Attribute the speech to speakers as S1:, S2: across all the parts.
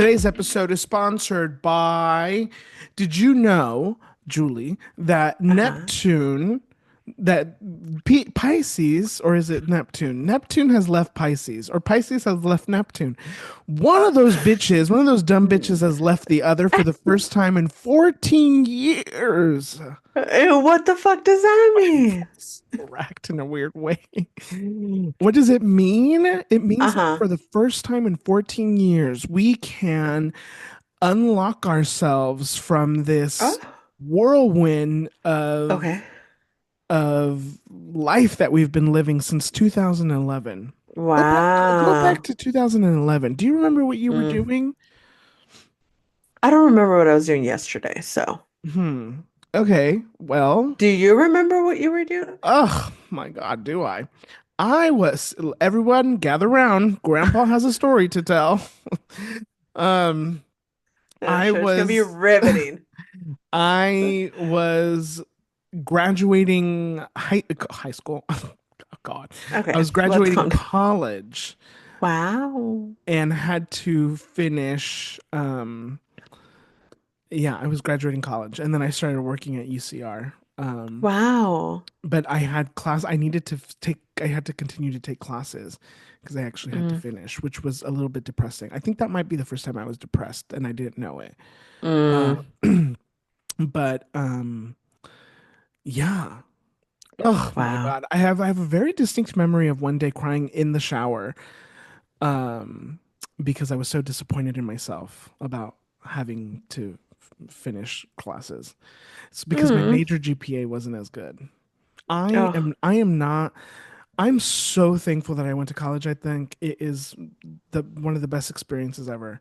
S1: Today's episode is sponsored by, did you know, Julie, that
S2: Uh-huh.
S1: that Pisces, or is it Neptune? Neptune has left Pisces, or Pisces has left Neptune. One of those dumb bitches has left the other for the first time in 14 years.
S2: Ew, what the fuck does that
S1: My
S2: mean?
S1: voice cracked in a weird way. What does it mean? It means that
S2: Uh-huh.
S1: for the first time in 14 years, we can unlock ourselves from
S2: Oh,
S1: this whirlwind
S2: okay.
S1: of life that we've been living since 2011. Go back
S2: Wow.
S1: to 2011. Do you remember what you were
S2: Mm.
S1: doing?
S2: I don't remember what I was doing yesterday, so.
S1: Hmm. Okay. Well,
S2: Do you remember what you were doing?
S1: oh my God, do I? Everyone gather round. Grandpa has a story to tell. Um,
S2: I'm
S1: I
S2: sure it's gonna be
S1: was
S2: riveting.
S1: I was graduating high school. Oh God. I
S2: Okay,
S1: was
S2: let's
S1: graduating
S2: calm down.
S1: college
S2: Wow.
S1: and had to finish yeah, I was graduating college and then I started working at UCR.
S2: Wow.
S1: But I needed to I had to continue to take classes because I actually had to
S2: Mm.
S1: finish, which was a little bit depressing. I think that might be the first time I was depressed and I didn't know it.
S2: Mm.
S1: Um, but yeah. Oh my
S2: Wow.
S1: God. I have a very distinct memory of one day crying in the shower um because I was so disappointed in myself about having to finish classes. It's because my
S2: Mm.
S1: major GPA wasn't as good.
S2: Oh.
S1: I am not I'm so thankful that I went to college. I think it is the one of the best experiences ever.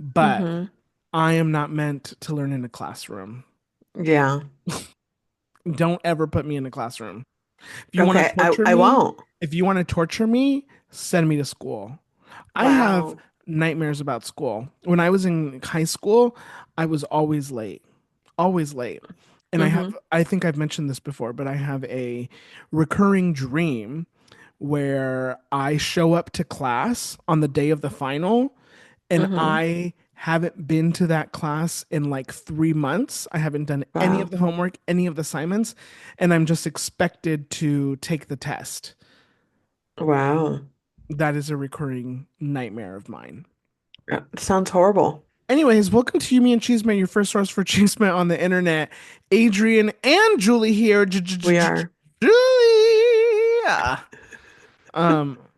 S1: But
S2: Mm-hmm.
S1: I am not meant to learn in a classroom.
S2: Yeah.
S1: Don't ever put me in a classroom. If you want to
S2: Okay, I
S1: torture
S2: I
S1: me,
S2: won't.
S1: if you want to torture me, send me to school. I have
S2: Wow.
S1: nightmares about school. When I was in high school, I was always late. Always late. And
S2: Mm-hmm.
S1: I think I've mentioned this before, but I have a recurring dream where I show up to class on the day of the final and
S2: Mm-hmm.
S1: I haven't been to that class in like 3 months. I haven't done any of
S2: Wow.
S1: the homework, any of the assignments, and I'm just expected to take the test.
S2: Wow.
S1: That is a recurring nightmare of mine.
S2: Sounds horrible.
S1: Anyways, welcome to You, Me, and Chisme, your first source for Chisme on the internet. Adrian and Julie here.
S2: We are.
S1: Julie!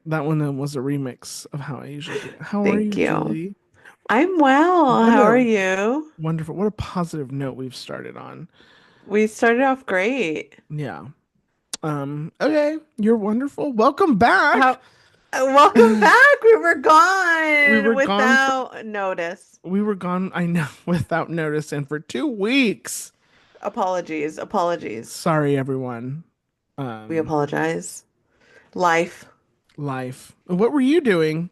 S1: That one was a remix of how I usually do it. How are
S2: Thank
S1: you,
S2: you.
S1: Julie?
S2: I'm well.
S1: What
S2: How are
S1: a
S2: you?
S1: what a positive note we've started on.
S2: We started off great.
S1: Yeah. Okay, you're wonderful. Welcome back.
S2: How Welcome back. We were
S1: We
S2: gone
S1: were gone for
S2: without notice.
S1: I know, without notice and for 2 weeks.
S2: Apologies. Apologies.
S1: Sorry, everyone.
S2: We
S1: Um,
S2: apologize. Life.
S1: Life. What were you doing?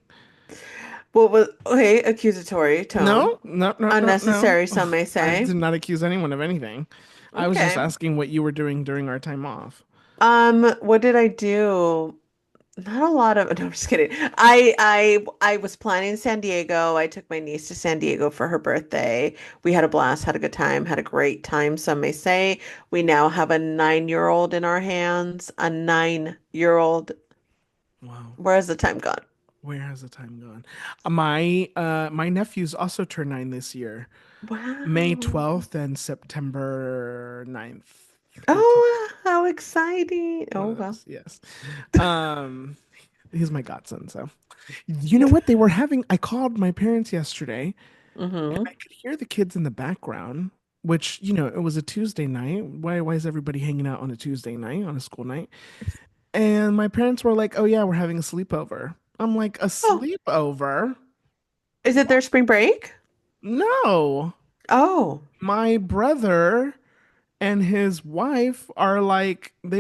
S2: What was okay, accusatory tone.
S1: No, no, no, no, no.
S2: Unnecessary, some
S1: Ugh,
S2: may
S1: I
S2: say.
S1: did not accuse anyone of anything. I was just
S2: Okay.
S1: asking what you were doing during our time off.
S2: What did I do? Not a lot of, no, I'm just kidding. I was planning San Diego. I took my niece to San Diego for her birthday. We had a blast, had a good time, had a great time, some may say. We now have a 9-year-old in our hands, a 9-year-old.
S1: Wow.
S2: Where has the time gone?
S1: Where has the time gone? My nephews also turned 9 this year. May
S2: Wow.
S1: 12th and September 9th. They're two.
S2: Oh, how exciting.
S1: One
S2: Oh,
S1: of
S2: well.
S1: those, yes. Um, he's my godson, so. You know what? I called my parents yesterday and I
S2: Mm-hmm.
S1: could hear the kids in the background, which, it was a Tuesday night. Why is everybody hanging out on a Tuesday night, on a school night? And my parents were like, "Oh yeah, we're having a sleepover." I'm like, "A
S2: Oh,
S1: sleepover?
S2: is it their spring break?
S1: No."
S2: Oh,
S1: My brother and his wife are like I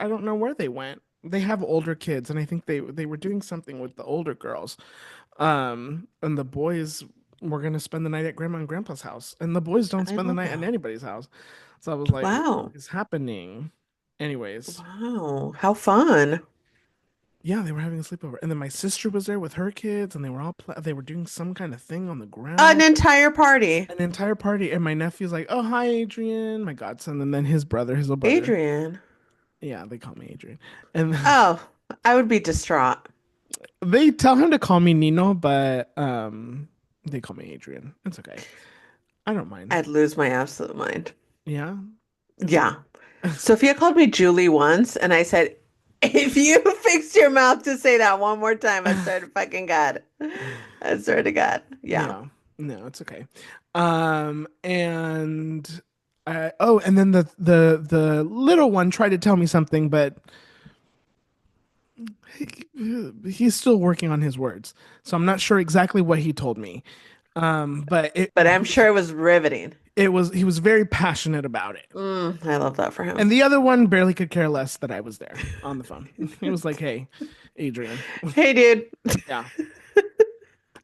S1: don't know where they went. They have older kids and I think they were doing something with the older girls. And the boys were gonna spend the night at grandma and grandpa's house. And the boys don't
S2: I
S1: spend the
S2: love
S1: night at
S2: that.
S1: anybody's house. So I was like, what
S2: Wow.
S1: is happening? Anyways,
S2: Wow. How fun.
S1: Yeah, they were having a sleepover, and then my sister was there with her kids, and they were all they were doing some kind of thing on the
S2: An
S1: ground,
S2: entire party.
S1: an entire party. And my nephew's like, "Oh, hi, Adrian, my godson," and then his brother, his little brother.
S2: Adrian.
S1: Yeah, they call me Adrian, and
S2: Oh, I would be distraught.
S1: they tell him to call me Nino, but they call me Adrian. It's okay. I don't mind.
S2: I'd lose my absolute mind.
S1: Yeah, it's okay.
S2: Yeah. Sophia called me Julie once, and I said, if you fix your mouth to say that one more time, I swear to fucking God. I swear to God. Yeah.
S1: Yeah, no, it's okay. And oh, and then the little one tried to tell me something, but he's still working on his words, so I'm not sure exactly what he told me. But
S2: But I'm sure it was riveting.
S1: he was very passionate about it.
S2: I love that for him.
S1: And the other one barely could care less that I was there on the phone. He was like, "Hey, Adrian."
S2: Hey, dude.
S1: Yeah.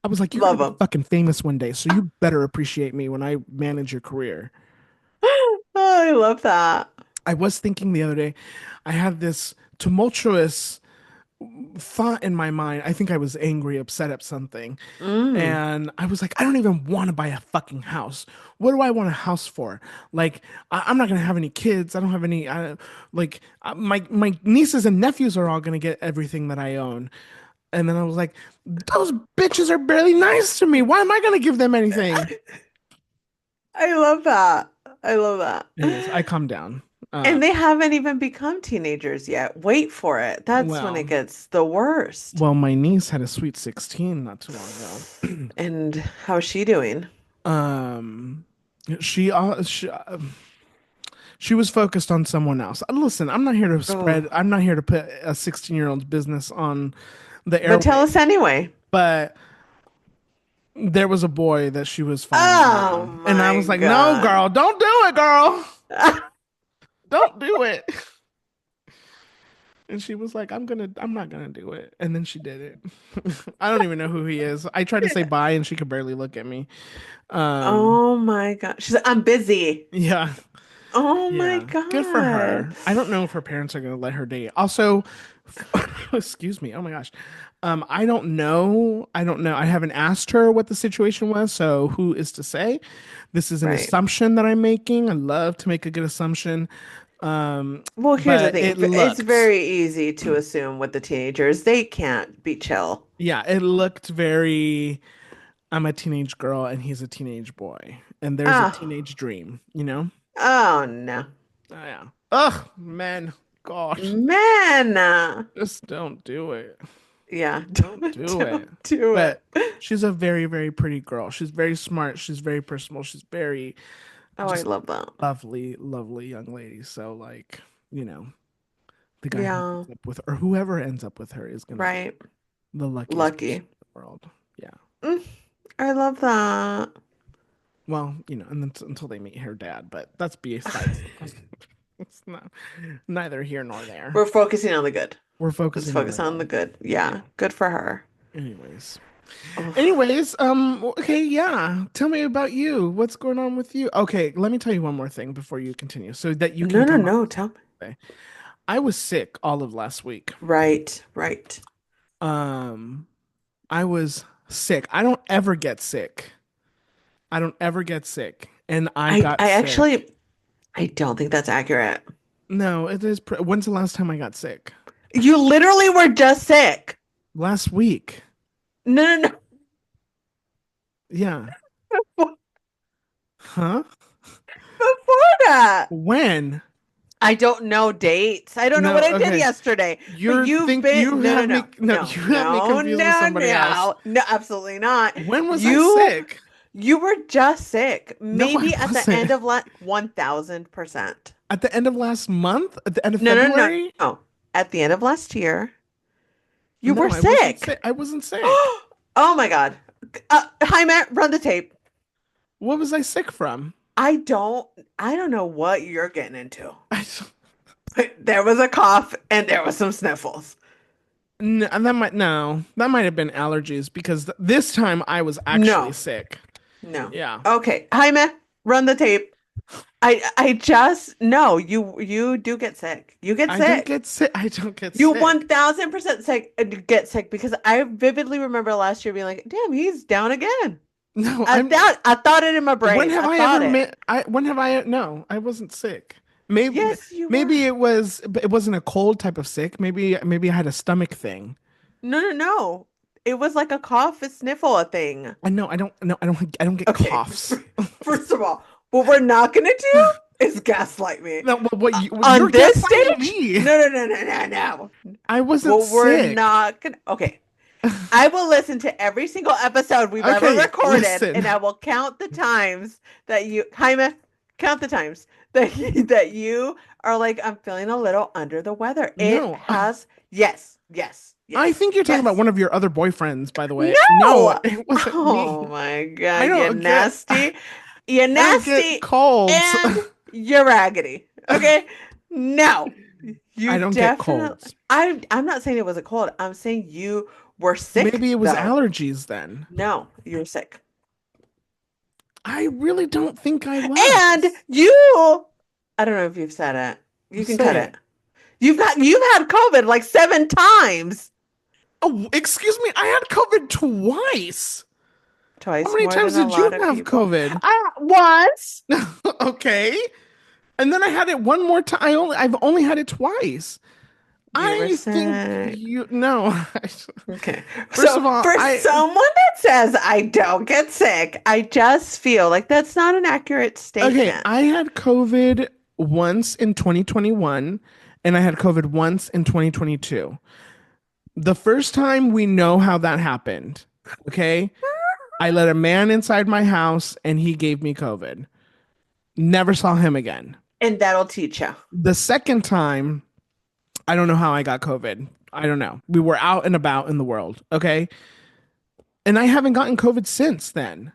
S1: I was like, "You're gonna
S2: Love
S1: be
S2: him.
S1: fucking famous one day, so you better appreciate me when I manage your career."
S2: Oh, I love that.
S1: I was thinking the other day, I had this tumultuous thought in my mind. I think I was angry, upset at something.
S2: Mm,
S1: And I was like, I don't even want to buy a fucking house. What do I want a house for? Like, I'm not gonna have any kids. I don't have any. My nieces and nephews are all gonna get everything that I own. And then I was like, those bitches are barely nice to me. Why am I gonna give them anything?
S2: I love that. I love that.
S1: Anyways, I calmed down. Uh,
S2: And they haven't even become teenagers yet. Wait for it. That's when it
S1: well,
S2: gets the worst.
S1: well, my niece had a sweet 16 not too long ago.
S2: And how's she doing?
S1: Um, she was focused on someone else. Listen,
S2: Oh,
S1: I'm not here to put a 16-year-old's business on the
S2: but tell us
S1: airwaves,
S2: anyway.
S1: but there was a boy that she was following
S2: Oh
S1: around. And I
S2: my
S1: was like, no,
S2: God.
S1: girl, don't do it, girl. Don't do it. And she was like, I'm not gonna do it. And then she did it. I don't even know who he is. I tried to say bye and she could barely look at me. Um,
S2: Oh my God. She's like, I'm busy.
S1: yeah.
S2: Oh my
S1: Yeah, good for
S2: God.
S1: her. I don't know if her parents are going to let her date. Also, excuse me. Oh my gosh. I don't know. I don't know. I haven't asked her what the situation was, so who is to say? This is an
S2: Right.
S1: assumption that I'm making. I love to make a good assumption.
S2: Well, here's the
S1: But
S2: thing.
S1: it
S2: It's
S1: looked,
S2: very easy to assume with the teenagers, they can't be chill.
S1: yeah, it looked very, I'm a teenage girl and he's a teenage boy, and there's a
S2: Oh,
S1: teenage dream, you know?
S2: oh no.
S1: Oh, yeah. Ugh, man. Gosh,
S2: Man.
S1: just don't do it.
S2: Yeah,
S1: Don't do it.
S2: don't do it.
S1: But she's a very, very pretty girl. She's very smart. She's very personable. She's very
S2: Oh, I
S1: just
S2: love that.
S1: lovely, lovely young lady. So like, you know, the guy who
S2: Yeah,
S1: ends up with or whoever ends up with her is gonna be
S2: right.
S1: the luckiest person
S2: Lucky.
S1: in the world. Yeah.
S2: Mm, I love that.
S1: Well, and then until they meet her dad, but that's besides. It's not neither here nor there.
S2: We're focusing on the good.
S1: We're
S2: Let's
S1: focusing on the
S2: focus on the
S1: good.
S2: good.
S1: Yeah.
S2: Yeah, good for her.
S1: Anyways.
S2: Oh,
S1: Okay, yeah. Tell me about you. What's going on with you? Okay, let me tell you one more thing before you continue so that you
S2: no,
S1: can
S2: no,
S1: come on
S2: no. Tell me.
S1: today. I was sick all of last week.
S2: Right, right.
S1: Um, I was sick. I don't ever get sick. I don't ever get sick. And I
S2: I,
S1: got
S2: I
S1: sick.
S2: actually, I don't think that's accurate.
S1: No, it is. When's the last time I got sick?
S2: You literally were just sick.
S1: Last week.
S2: No, no,
S1: Yeah.
S2: no.
S1: Huh?
S2: Before that.
S1: When?
S2: I don't know dates. I don't know what
S1: No,
S2: I did
S1: okay.
S2: yesterday. But you've
S1: You
S2: been no, no,
S1: have
S2: no,
S1: me no,
S2: no,
S1: you have me
S2: no,
S1: confused with
S2: no,
S1: somebody else.
S2: no, no, absolutely not.
S1: When was I
S2: You
S1: sick?
S2: you were just sick.
S1: No, I
S2: Maybe at the
S1: wasn't.
S2: end of 1000%.
S1: At the end of last month? At the end of
S2: No, no, no,
S1: February?
S2: no. At the end of last year, you
S1: No,
S2: were
S1: I wasn't
S2: sick.
S1: sick. I wasn't sick.
S2: Oh my God. Hi, Matt, run the tape.
S1: What was I sick from?
S2: I don't I don't know what you're getting into.
S1: I,
S2: But there was a cough and there was some sniffles.
S1: no, that might have been allergies because this time I was actually
S2: No,
S1: sick.
S2: no.
S1: Yeah.
S2: Okay, Jaime, run the tape. I just no, you do get sick. You get
S1: I don't
S2: sick.
S1: get sick. I don't get
S2: You
S1: sick.
S2: 1000% sick get sick because I vividly remember last year being like, damn, he's down again.
S1: No, I'm.
S2: I thought it in my
S1: When
S2: brain.
S1: have
S2: I
S1: I
S2: thought
S1: ever
S2: it.
S1: met? When have I? No, I wasn't sick. Maybe,
S2: Yes, you
S1: maybe
S2: were.
S1: it was. It wasn't a cold type of sick. Maybe I had a stomach thing.
S2: No, no, no. It was like a cough, a sniffle, a thing.
S1: I know. I don't. No, I don't. I don't get
S2: Okay.
S1: coughs.
S2: First of all, what we're not gonna do is gaslight me.
S1: No, but you're
S2: On this
S1: gaslighting
S2: stage?
S1: me.
S2: No, no, no, no, no, no.
S1: I wasn't
S2: Well, we're
S1: sick.
S2: not gonna. Okay. I will listen to every single episode we've ever
S1: Okay,
S2: recorded,
S1: listen.
S2: and I will count the times that you, Jaime, count the times that you are like, I'm feeling a little under the weather. It
S1: No,
S2: has, yes, yes,
S1: I
S2: yes,
S1: think you're talking about
S2: yes.
S1: one of your other boyfriends, by the way. No,
S2: No!
S1: it wasn't me.
S2: Oh my
S1: I
S2: God,
S1: don't get.
S2: you're
S1: I don't get
S2: nasty,
S1: colds.
S2: and you're raggedy. Okay? No,
S1: I
S2: you
S1: don't get
S2: definitely.
S1: colds.
S2: I'm not saying it was a cold. I'm saying you were sick
S1: Maybe it was
S2: though.
S1: allergies then.
S2: No, you were sick.
S1: I really don't think I
S2: And
S1: was.
S2: I don't know if you've said it. You can cut
S1: Say
S2: it.
S1: it.
S2: You've had COVID like 7 times.
S1: Oh, excuse me. I had COVID twice. How
S2: Twice
S1: many
S2: more
S1: times
S2: than a
S1: did you
S2: lot of
S1: have
S2: people.
S1: COVID?
S2: Once.
S1: Okay. And then I had it one more time. I've only had it twice.
S2: You were
S1: I think
S2: sick.
S1: you no.
S2: Okay.
S1: First
S2: So
S1: of all,
S2: for
S1: I
S2: someone that says I don't get sick, I just feel like that's not an accurate
S1: okay,
S2: statement.
S1: I had COVID once in 2021 and I had COVID once in 2022. The first time we know how that happened. Okay? I let a man inside my house and he gave me COVID. Never saw him again.
S2: And that'll teach you.
S1: The second time, I don't know how I got COVID. I don't know. We were out and about in the world, okay? And I haven't gotten COVID since then.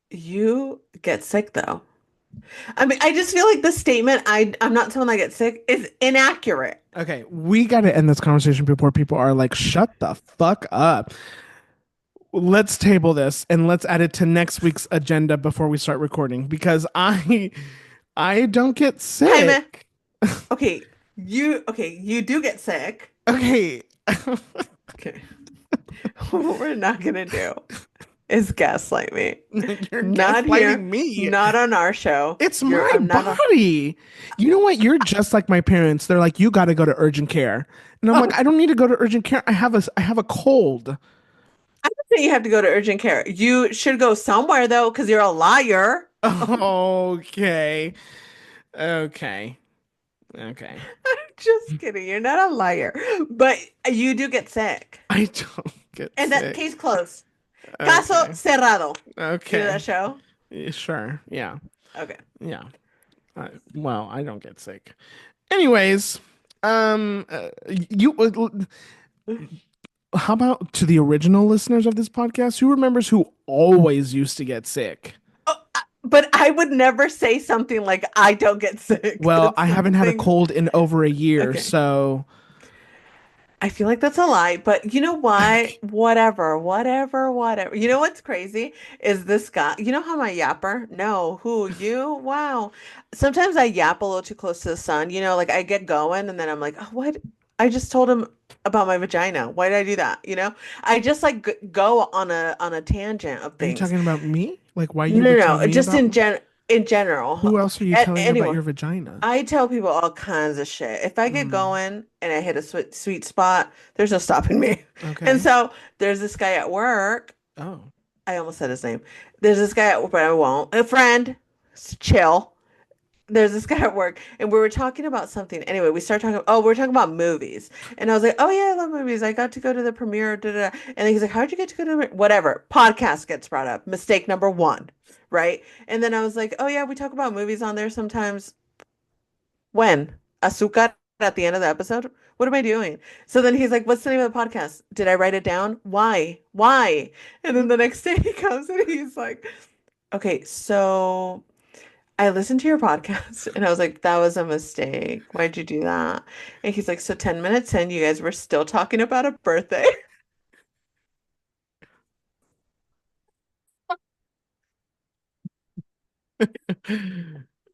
S2: You get sick though. I mean, I just feel like the statement I'm not someone that gets sick is inaccurate.
S1: Okay, we got to end this conversation before people are like, shut the fuck up. Let's table this and let's add it to next week's agenda before we start recording because I don't get
S2: Jaime,
S1: sick.
S2: you do get sick.
S1: Okay.
S2: Okay. What we're not gonna do is gaslight me.
S1: You're
S2: Not
S1: gaslighting
S2: here,
S1: me.
S2: not on our show.
S1: It's
S2: You're
S1: my
S2: I'm not on
S1: body. You know what? You're just like my parents. They're like, you got to go to urgent care. And I'm like,
S2: Oh,
S1: I don't need to go to urgent care. I have a cold.
S2: I don't think you have to go to urgent care. You should go somewhere though, because you're a liar.
S1: Okay. Okay. Okay.
S2: I'm just kidding. You're not a liar. But you do get sick.
S1: I don't get
S2: And that
S1: sick.
S2: case closed. Caso
S1: Okay.
S2: cerrado. You know that
S1: Okay.
S2: show?
S1: Yeah, sure. Yeah.
S2: Okay.
S1: Yeah. Well, I don't get sick. Anyways, you how about to the original listeners of this podcast? Who remembers who always used to get sick?
S2: Oh, but I would never say something like I don't get sick.
S1: Well,
S2: That's
S1: I haven't had a
S2: something.
S1: cold in over a year,
S2: Okay.
S1: so
S2: I feel like that's a lie, but you know what? Whatever, whatever, whatever. You know what's crazy is this guy. You know how my yapper? No, who you? Wow. Sometimes I yap a little too close to the sun. You know, like I get going and then I'm like, oh, what? I just told him about my vagina. Why did I do that? You know, I just like go on a tangent of
S1: are you
S2: things.
S1: talking about me? Like why you
S2: No,
S1: would
S2: no,
S1: tell
S2: no.
S1: me
S2: Just
S1: about
S2: in general.
S1: who else are you telling about
S2: Anyone.
S1: your vagina?
S2: I tell people all kinds of shit. If I get
S1: Mm,
S2: going and I hit a sweet spot, there's no stopping me. And
S1: okay.
S2: so there's this guy at work.
S1: Oh.
S2: I almost said his name. There's this guy at work, but I won't. A friend, chill. There's this guy at work, and we were talking about something. Anyway, we started talking. Oh, we are talking about movies, and I was like, "Oh yeah, I love movies. I got to go to the premiere." Da, da, da. And then he's like, "How'd you get to go to the whatever?" Podcast gets brought up. Mistake number one, right? And then I was like, "Oh yeah, we talk about movies on there sometimes." When? Azúcar at the end of the episode? What am I doing? So then he's like, what's the name of the podcast? Did I write it down? Why? Why? And then the next day he comes and he's like, okay, so I listened to your podcast and I was like, that was a mistake. Why'd you do that? And he's like, so 10 minutes in, you guys were still talking about a birthday.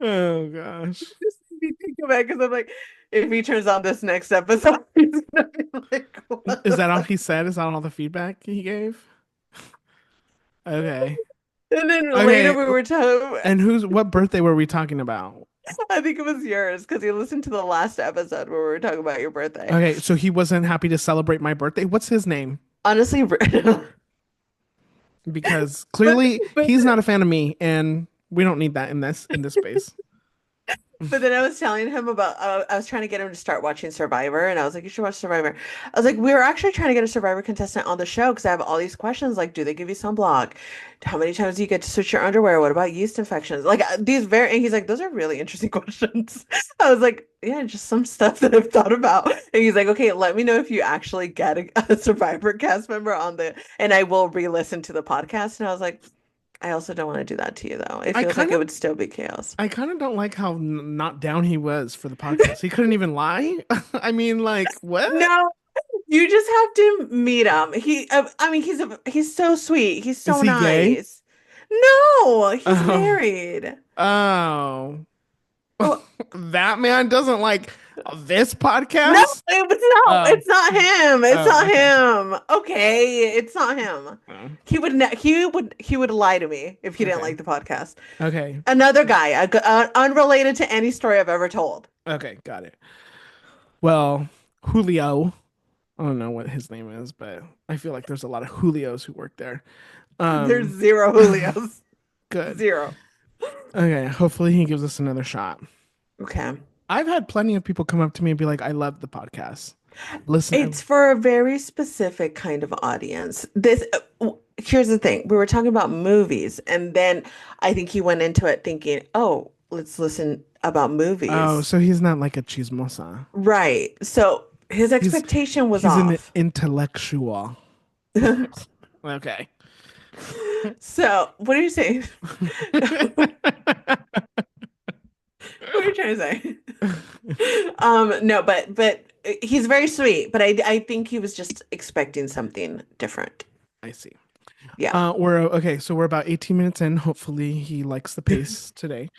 S1: Oh gosh.
S2: Just made me think of it because I'm like, if he turns on this next episode, he's gonna be like, what
S1: Is
S2: the
S1: that all
S2: fuck?
S1: he said? Is that all the feedback he gave? Okay.
S2: And then later
S1: Okay.
S2: we were talking,
S1: And what birthday were we talking about?
S2: I think it was yours because you listened to the last episode where we were talking about your birthday.
S1: Okay, so he wasn't happy to celebrate my birthday. What's his name?
S2: Honestly,
S1: Because
S2: but
S1: clearly
S2: but
S1: he's not a fan of me, and we don't need that in this space.
S2: But then I was telling him about, I was trying to get him to start watching Survivor, and I was like, you should watch Survivor. I was like, we were actually trying to get a Survivor contestant on the show because I have all these questions like, do they give you sunblock? How many times do you get to switch your underwear? What about yeast infections? Like these very, and he's like, those are really interesting questions. I was like, yeah, just some stuff that I've thought about. And he's like, okay, let me know if you actually get a Survivor cast member on and I will re-listen to the podcast. And I was like, I also don't want to do that to you though. It
S1: I
S2: feels
S1: kind
S2: like it
S1: of
S2: would still be chaos.
S1: I kind of don't like how not down he was for the podcast. He couldn't even lie. I mean, like, what?
S2: No, you just have to meet him. I mean, he's so sweet. He's
S1: Is
S2: so
S1: he gay?
S2: nice. No, he's
S1: Oh,
S2: married.
S1: oh.
S2: Oh,
S1: That man doesn't like this
S2: no,
S1: podcast? Oh,
S2: it's not him. It's
S1: oh,
S2: not
S1: okay.
S2: him. Okay, it's not him.
S1: Oh,
S2: He would lie to me if he didn't
S1: okay.
S2: like the podcast.
S1: Okay.
S2: Another guy, unrelated to any story I've ever told.
S1: Okay, got it. Well, Julio, I don't know what his name is, but I feel like there's a lot of Julios who work there.
S2: There's
S1: Um,
S2: zero Julios.
S1: good.
S2: Zero.
S1: Okay, hopefully he gives us another shot.
S2: Okay.
S1: I've had plenty of people come up to me and be like, "I love the podcast." Listen,
S2: It's for a very specific kind of audience. Here's the thing. We were talking about movies, and then I think he went into it thinking, "Oh, let's listen about
S1: oh,
S2: movies."
S1: so he's not like a chismosa.
S2: Right. So his
S1: He's
S2: expectation was
S1: he's an
S2: off.
S1: intellectual. Okay.
S2: So, what are you saying? What are you trying to say? No, but he's very sweet, but I think he was just expecting something different.
S1: I see.
S2: Yeah.
S1: We're okay, so we're about 18 minutes in. Hopefully he likes the pace today.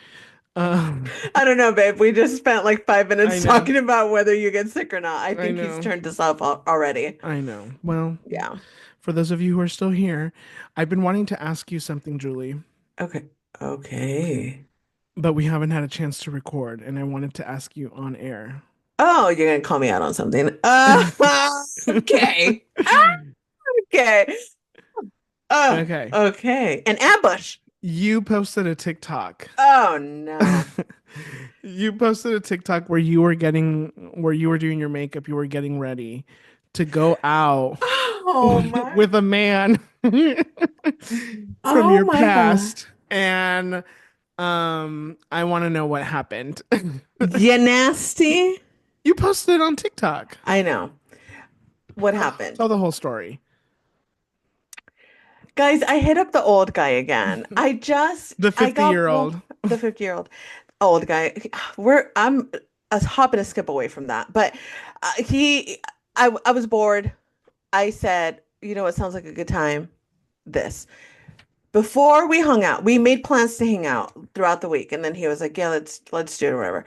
S1: Um,
S2: I don't know, babe. We just spent like five
S1: I
S2: minutes
S1: know.
S2: talking about whether you get sick or not. I
S1: I
S2: think he's
S1: know.
S2: turned this off already.
S1: I know. Well,
S2: Yeah.
S1: for those of you who are still here, I've been wanting to ask you something, Julie,
S2: Okay. Okay.
S1: but we haven't had a chance to record, and I wanted to ask you on air.
S2: Oh, you're gonna call me out on something. Okay. Okay.
S1: Okay.
S2: Okay. An ambush.
S1: You posted a TikTok.
S2: Oh no.
S1: You posted a TikTok where you were doing your makeup, you were getting ready to go out
S2: Oh my.
S1: with a man from
S2: Oh
S1: your
S2: my God.
S1: past, and I want to know what happened.
S2: You nasty.
S1: You posted it on TikTok.
S2: I know. What happened?
S1: Tell the whole story.
S2: Guys, I hit up the old guy again.
S1: The
S2: I got
S1: 50-year-old.
S2: the 50-year-old old guy. I'm a hop and a skip away from that. But I was bored. I said, you know what sounds like a good time? This. Before we hung out, we made plans to hang out throughout the week. And then he was like, yeah, let's do it or whatever.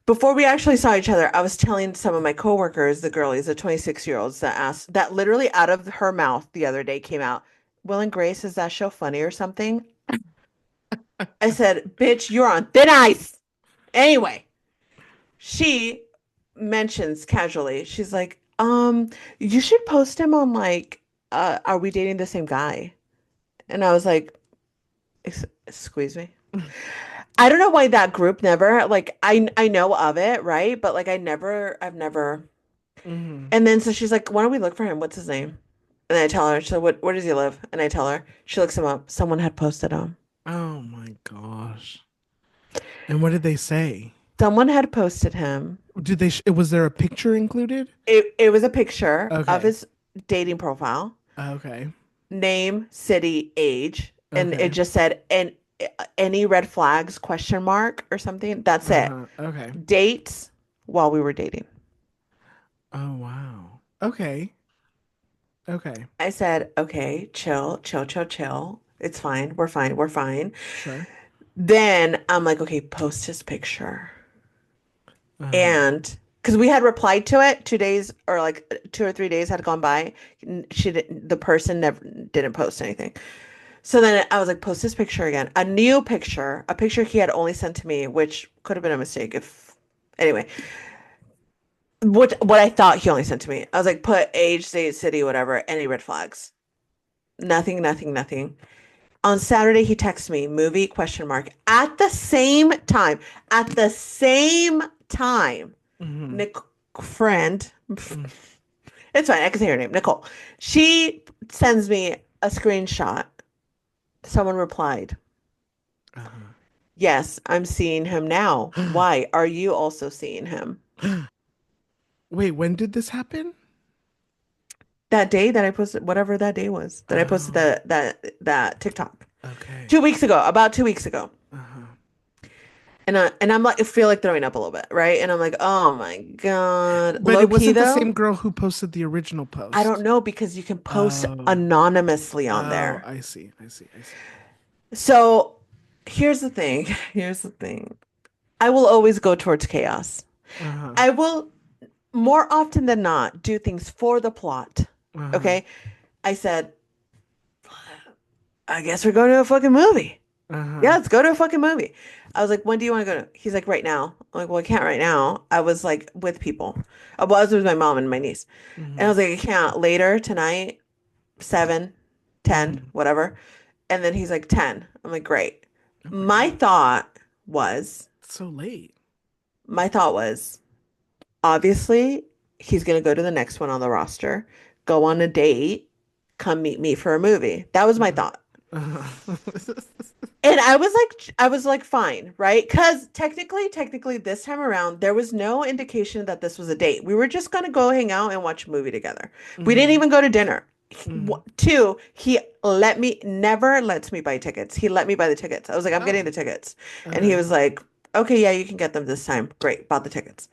S2: Before we actually saw each other, I was telling some of my coworkers, the girlies, the 26-year-olds that asked that literally out of her mouth the other day came out, Will and Grace, is that show funny or something? I said, bitch, you're on thin ice. Anyway, she mentions casually, she's like, you should post him on like, are we dating the same guy? And I was like, Excuse me. I don't know why that group never like I know of it, right? But like I've never.
S1: Hmm.
S2: And then so she's like, why don't we look for him? What's his name? And I tell her, so where does he live? And I tell her, she looks him up. Someone had posted him.
S1: Oh my gosh. And what did they say?
S2: Someone had posted him.
S1: Did they was there a picture included?
S2: It was a picture of
S1: Okay.
S2: his dating profile,
S1: Okay.
S2: name, city, age, and it
S1: Okay.
S2: just said and any red flags question mark or something. That's it.
S1: Uh-huh. Okay.
S2: Dates while we were dating.
S1: Oh wow. Okay. Okay.
S2: I said, okay, chill, chill, chill, chill. It's fine. We're fine. We're fine.
S1: Sure.
S2: Then I'm like, okay, post his picture.
S1: Uh-huh.
S2: And because we had replied to it 2 days or like 2 or 3 days had gone by, the person never didn't post anything. So then I was like, post this picture again, a new picture, a picture he had only sent to me, which could have been a mistake if, anyway, what I thought he only sent to me. I was like, put age, state, city, whatever, any red flags. Nothing, nothing, nothing. On Saturday, he texts me, movie question mark. At the same time, at the same time,
S1: Mm-hmm.
S2: Nick friend,
S1: Mm-hmm.
S2: it's fine, I can say her name, Nicole. She sends me a screenshot. Someone replied, yes, I'm seeing him now.
S1: Uh-huh.
S2: Why? Are you also seeing him?
S1: Wait, when did this happen?
S2: That day that I posted, whatever that day was, that I posted
S1: Oh,
S2: that TikTok.
S1: okay.
S2: 2 weeks ago, about 2 weeks ago.
S1: Uh-huh.
S2: And I'm like, I feel like throwing up a little bit, right? And I'm like, oh my God.
S1: But
S2: Low
S1: it
S2: key
S1: wasn't the
S2: though,
S1: same girl who posted the original
S2: I don't
S1: post.
S2: know because you can post
S1: Oh,
S2: anonymously on
S1: oh,
S2: there.
S1: I see. I see. I see.
S2: So here's the thing. Here's the thing. I will always go towards chaos.
S1: Uh-huh.
S2: I will more often than not do things for the plot.
S1: Uh-huh.
S2: Okay. I said, I guess we're going to a fucking movie. Yeah,
S1: Uh-huh.
S2: let's go to a fucking movie. I was like, when do you want to go to? He's like, right now. I'm like, well, I can't right now. I was like with people. I was with my mom and my niece. And I
S1: Mm-hmm.
S2: was like, I can't. Later tonight, 7, 10,
S1: Mm-hmm.
S2: whatever. And then he's like, 10. I'm like, great.
S1: Oh my
S2: My
S1: God.
S2: thought was,
S1: It's so late.
S2: my thought was, obviously, he's going to go to the next one on the roster, go on a date, come meet me for a movie. That was my
S1: Uh-huh.
S2: thought.
S1: Uh-huh.
S2: And I was like, fine, right? Because technically, this time around, there was no indication that this was a date. We were just gonna go hang out and watch a movie together. We didn't
S1: Mm-hmm.
S2: even go to dinner.
S1: Mm-hmm.
S2: Two, he never lets me buy tickets. He let me buy the tickets. I was like, I'm getting
S1: Oh,
S2: the tickets. And he
S1: okay.
S2: was like, okay, yeah, you can get them this time. Great, bought the tickets.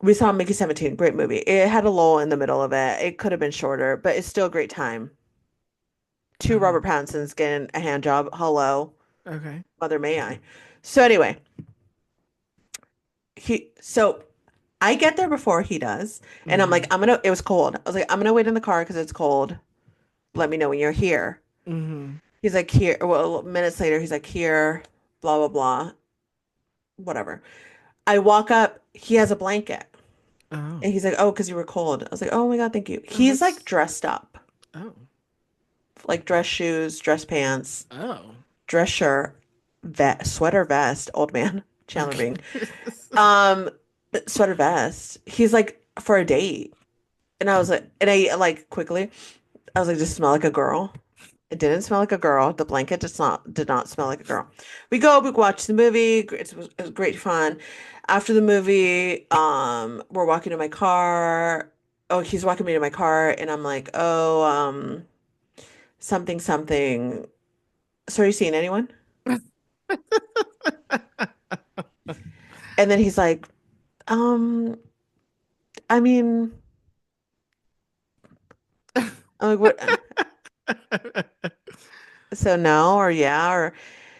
S2: We saw Mickey 17, great movie. It had a lull in the middle of it. It could have been shorter, but it's still a great time. Two
S1: Uh-huh.
S2: Robert Pattinson's getting a hand job. Hello.
S1: Okay.
S2: Mother may I. So anyway, so I get there before he does, and I'm
S1: Mm-hmm.
S2: like, it was cold. I was like, I'm gonna wait in the car because it's cold. Let me know when you're here.
S1: Mm-hmm.
S2: He's like, here. Well, minutes later, he's like, here, blah, blah, blah, whatever. I walk up, he has a blanket,
S1: Oh.
S2: and he's like, oh, because you were cold. I was like, oh my God, thank you.
S1: Oh,
S2: He's like
S1: that's
S2: dressed up,
S1: oh.
S2: like dress shoes, dress pants,
S1: Oh.
S2: dress shirt, sweater vest, old man, Chandler
S1: Okay.
S2: Bing. Um, Sweater vest. He's like for a date. And I was like, and I like quickly, I was like, does it smell like a girl? It didn't smell like a girl. The blanket did not smell like a girl. We watch the movie. It was great fun. After the movie, we're walking to my car. Oh, he's walking me to my car, and I'm like, oh, something, something. So are you seeing anyone? And then he's like, um, I mean, I'm like, what? So no, or yeah, or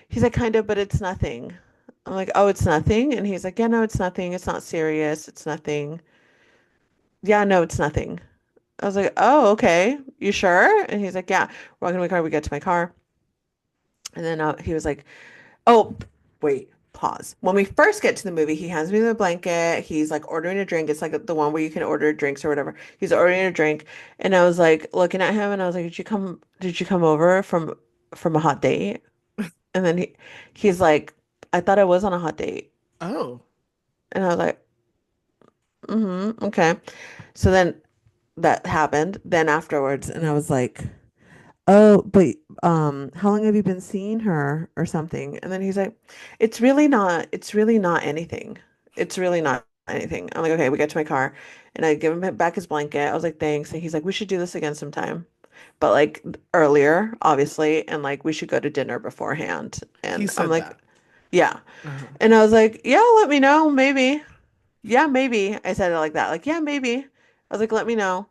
S2: he's like, kind of, but it's nothing. I'm like, oh, it's nothing. And he's like, yeah, no, it's nothing. It's not serious. It's nothing. Yeah, no, it's nothing. I was like, oh, okay. You sure? And he's like, yeah. We're walking to my car. We get to my car. And then he was like, oh, wait, pause. When we first get to the movie, he hands me the blanket. He's like ordering a drink. It's like the one where you can order drinks or whatever. He's ordering a drink. And I was like looking at him and I was like, did you come over from a hot date? And then he's like, I thought I was on a hot date.
S1: Oh.
S2: And I was like, okay. So then that happened. Then afterwards, and I was like, oh, but how long have you been seeing her or something? And then he's like, it's really not anything. It's really not anything. I'm like, okay, we get to my car and I give him back his blanket. I was like, thanks. And he's like, we should do this again sometime. But like earlier, obviously, and like we should go to dinner beforehand.
S1: He
S2: And I'm
S1: said
S2: like,
S1: that.
S2: yeah.
S1: Uh-huh.
S2: And I was like, yeah, let me know, maybe. Yeah, maybe. I said it like that. Like, yeah, maybe. I was like, let me know.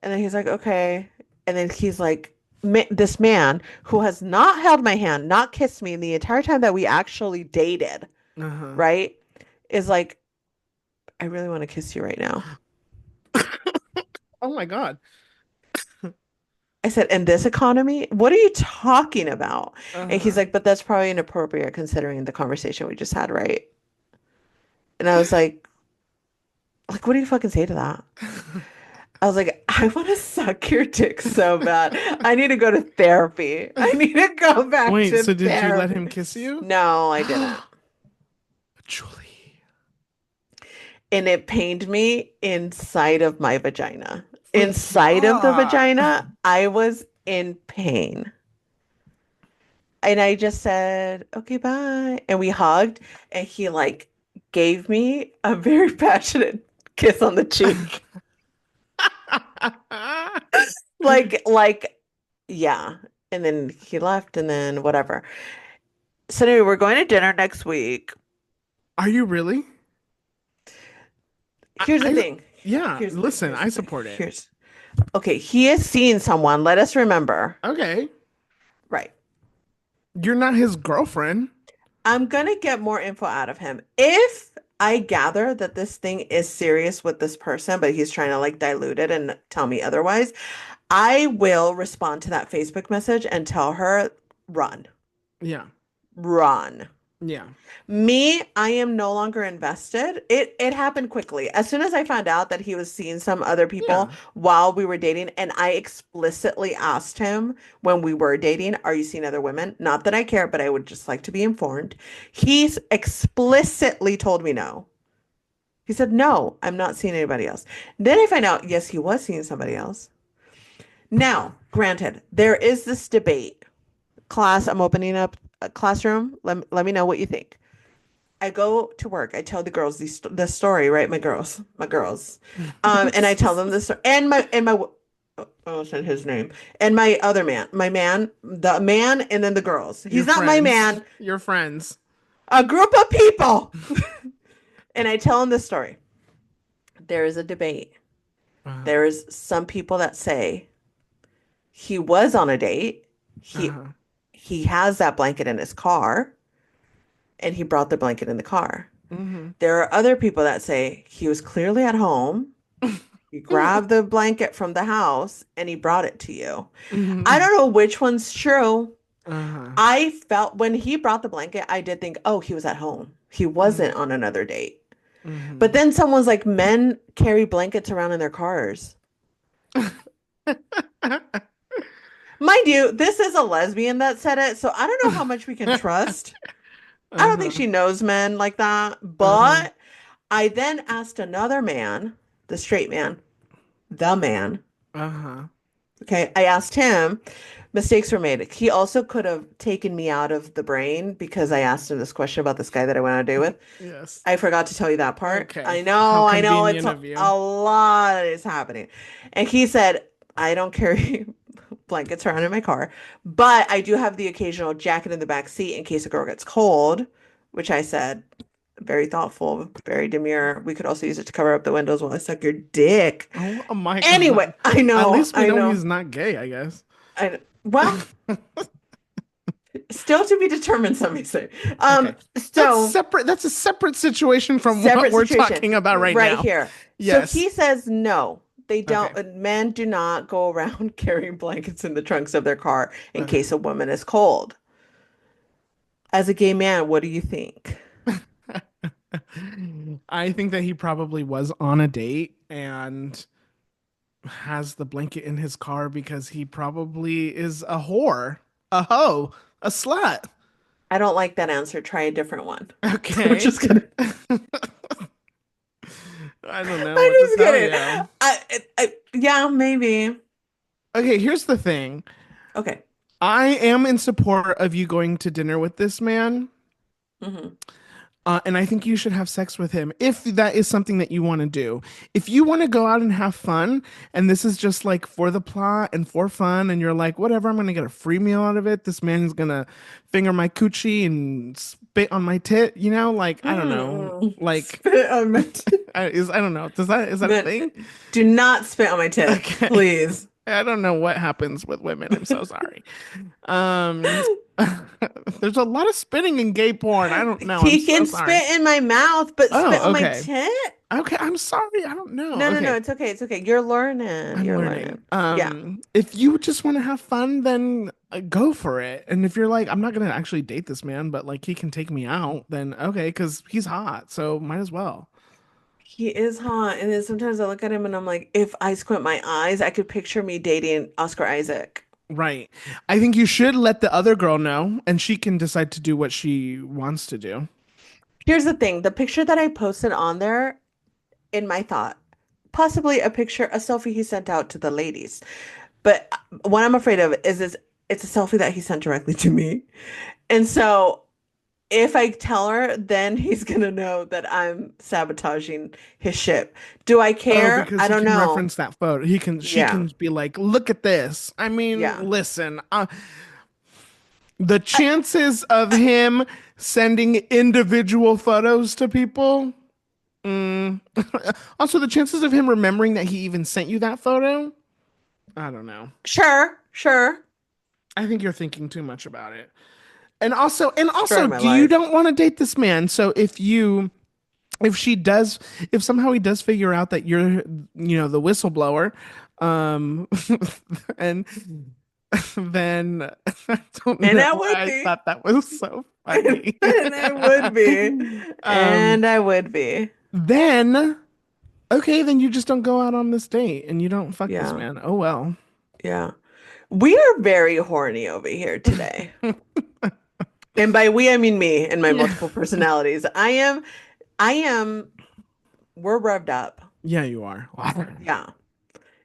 S2: And then he's like, okay. And then he's like, this man who has not held my hand, not kissed me the entire time that we actually dated,
S1: Uh-huh.
S2: right? Is like, I really want to kiss you right now.
S1: Oh my God.
S2: I said, in this economy, what are you talking about? And he's
S1: Uh-huh.
S2: like, but that's probably inappropriate considering the conversation we just had, right? And I was like, what do you fucking say to that? I was like, I want to suck your dick so bad. I need to go to therapy. I need to go back
S1: Wait,
S2: to
S1: so did you let
S2: therapy.
S1: him kiss you?
S2: No, I didn't.
S1: Julie.
S2: And it pained me inside of my vagina. Inside of the
S1: Stop.
S2: vagina, I was in pain. And I just said, okay, bye. And we hugged, and he like gave me a very passionate kiss on the cheek. Yeah. And then he left, and then whatever. So anyway, we're going to dinner next week.
S1: Are you really?
S2: Here's the
S1: I
S2: thing.
S1: yeah,
S2: Here's the thing.
S1: listen,
S2: Here's
S1: I
S2: the thing.
S1: support it.
S2: Here's okay. He is seeing someone. Let us remember.
S1: Okay.
S2: Right.
S1: You're not his girlfriend.
S2: I'm gonna get more info out of him. If I gather that this thing is serious with this person, but he's trying to like dilute it and tell me otherwise, I will respond to that Facebook message and tell her, run,
S1: Yeah.
S2: run.
S1: Yeah.
S2: Me, I am no longer invested. It happened quickly. As soon as I found out that he was seeing some other people
S1: Yeah.
S2: while we were dating, and I explicitly asked him when we were dating, "Are you seeing other women?" Not that I care, but I would just like to be informed. He's explicitly told me no. He said, "No, I'm not seeing anybody else." Then I find out, yes, he was seeing somebody else. Now, granted, there is this debate. Class, I'm opening up a classroom. Let me know what you think. I go to work. I tell the girls the story, right? My girls, and I tell them this and my oh, I said his name and my other man, the man, and then the girls.
S1: Your
S2: He's not my
S1: friends.
S2: man.
S1: Your friends.
S2: A group of people, and I tell them this story. There is a debate.
S1: Uh-huh.
S2: There is some people that say he was on a date. He
S1: Uh-huh.
S2: he has that blanket in his car, and he brought the blanket in the car.
S1: Mm-hmm.
S2: There are other people that say he was clearly at home. He grabbed the blanket from the house and he brought it to you. I
S1: Mm-hmm.
S2: don't know which one's true.
S1: Uh-huh.
S2: I felt when he brought the blanket, I did think, oh, he was at home. He wasn't on another date. But
S1: Mm-hmm.
S2: then someone's like, men carry blankets around in their cars. Mind you, this is a lesbian that said it, so I don't know how much we can trust. I don't think
S1: Uh-huh.
S2: she knows men like that.
S1: Uh-huh.
S2: But I then asked another man, the straight man, the man.
S1: Uh-huh.
S2: Okay, I asked him, mistakes were made. He also could have taken me out of the brain because I asked him this question about this guy that I went on a date with.
S1: Yes.
S2: I forgot to tell you that part.
S1: Okay. How
S2: I know, it's
S1: convenient of you.
S2: a lot is happening. And he said, I don't carry blankets around in my car, but I do have the occasional jacket in the back seat in case a girl gets cold, which I said, very thoughtful, very demure. We could also use it to cover up the windows while I suck your dick.
S1: Oh my
S2: Anyway,
S1: God.
S2: I
S1: At
S2: know,
S1: least we
S2: I
S1: know
S2: know.
S1: he's not gay, I guess.
S2: Well, still to be determined, some may say.
S1: Okay.
S2: So
S1: That's a separate situation from what
S2: separate
S1: we're
S2: situation
S1: talking about right
S2: right
S1: now.
S2: here. So
S1: Yes.
S2: he says no. They
S1: Okay.
S2: don't, men do not go around carrying blankets in the trunks of their car in
S1: Okay.
S2: case a woman is cold. As a gay man, what do you think?
S1: I think that he probably was on a date and has the blanket in his car because he probably is a whore, a hoe, a slut.
S2: I don't like that answer. Try a different one. I'm
S1: Okay.
S2: just kidding.
S1: I don't know
S2: I'm
S1: what to
S2: just
S1: tell
S2: kidding.
S1: you.
S2: Yeah, maybe.
S1: Okay, here's the thing.
S2: Okay.
S1: I am in support of you going to dinner with this man.
S2: Hmm.
S1: And I think you should have sex with him if that is something that you want to do. If you want to go out and have fun, and this is just like for the plot and for fun, and you're like, whatever, I'm going to get a free meal out of it. This man is going to finger my coochie and spit on my tit, like, I don't know. Like,
S2: Spit on my tit.
S1: I don't know. Is that a
S2: But
S1: thing?
S2: do not spit on my tit,
S1: Okay.
S2: please.
S1: I don't know what happens with women. I'm so sorry. Um, there's a lot of spitting in gay porn. I don't know. I'm
S2: He
S1: so
S2: can
S1: sorry.
S2: spit in my mouth, but spit
S1: Oh,
S2: on my
S1: okay.
S2: tit?
S1: Okay, I'm sorry. I don't know.
S2: No, no, no.
S1: Okay,
S2: It's okay. It's okay. You're learning.
S1: I'm
S2: You're
S1: learning.
S2: learning. Yeah.
S1: If you just want to have fun, then go for it. And if you're like, I'm not gonna actually date this man, but like he can take me out, then okay, because he's hot, so might as well.
S2: He is hot. And then sometimes I look at him and I'm like, if I squint my eyes, I could picture me dating Oscar Isaac.
S1: Right. I think you should let the other girl know, and she can decide to do what she wants to do.
S2: Here's the thing, the picture that I posted on there, in my thought, possibly a picture, a selfie he sent out to the ladies. But what I'm afraid of is it's a selfie that he sent directly to me. And so if I tell her, then he's gonna know that I'm sabotaging his ship. Do I
S1: Oh,
S2: care?
S1: because
S2: I
S1: he
S2: don't
S1: can
S2: know.
S1: reference that photo. She
S2: Yeah.
S1: can be like, look at this. I
S2: Yeah.
S1: mean, listen, the
S2: I,
S1: chances of him sending individual photos to people. Mm. Also, the chances of him remembering that he even sent you that photo. I don't know.
S2: sure, sure.
S1: I think you're thinking too much about it. And also,
S2: Destroying my
S1: do you
S2: life.
S1: don't want to date this man? So if she does, if somehow he does figure out that you're, the whistleblower, um, and then I don't
S2: And
S1: know
S2: I
S1: why
S2: would
S1: I
S2: be.
S1: thought that was so
S2: And
S1: funny.
S2: I would be.
S1: um,
S2: And I would be.
S1: then okay, then you just don't go out on this date and you don't fuck this
S2: Yeah.
S1: man. Oh well.
S2: Yeah. We are very horny over here today. And by we, I mean me and my
S1: Yeah.
S2: multiple personalities. I am, we're revved up.
S1: Yeah, you are.
S2: Yeah.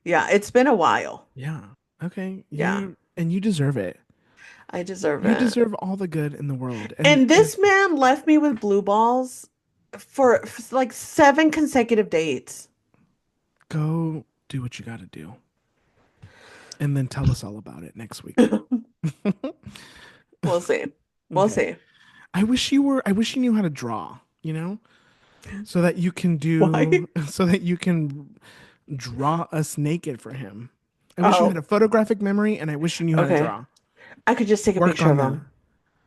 S2: Yeah. It's been a while.
S1: Yeah. Okay.
S2: Yeah.
S1: You deserve it.
S2: I deserve
S1: You
S2: it.
S1: deserve all the good in the world. And
S2: And
S1: if
S2: this man left me with blue balls for like 7 consecutive dates.
S1: go do what you got to do and then tell us all about it next week.
S2: We'll see. We'll
S1: Okay.
S2: see.
S1: I wish you knew how to draw, so that you can
S2: Why?
S1: do so that you can draw us naked for him. I wish you had
S2: Oh,
S1: a photographic memory and I wish you knew how to
S2: okay.
S1: draw.
S2: I could just take a
S1: Work
S2: picture
S1: on
S2: of
S1: that.
S2: him.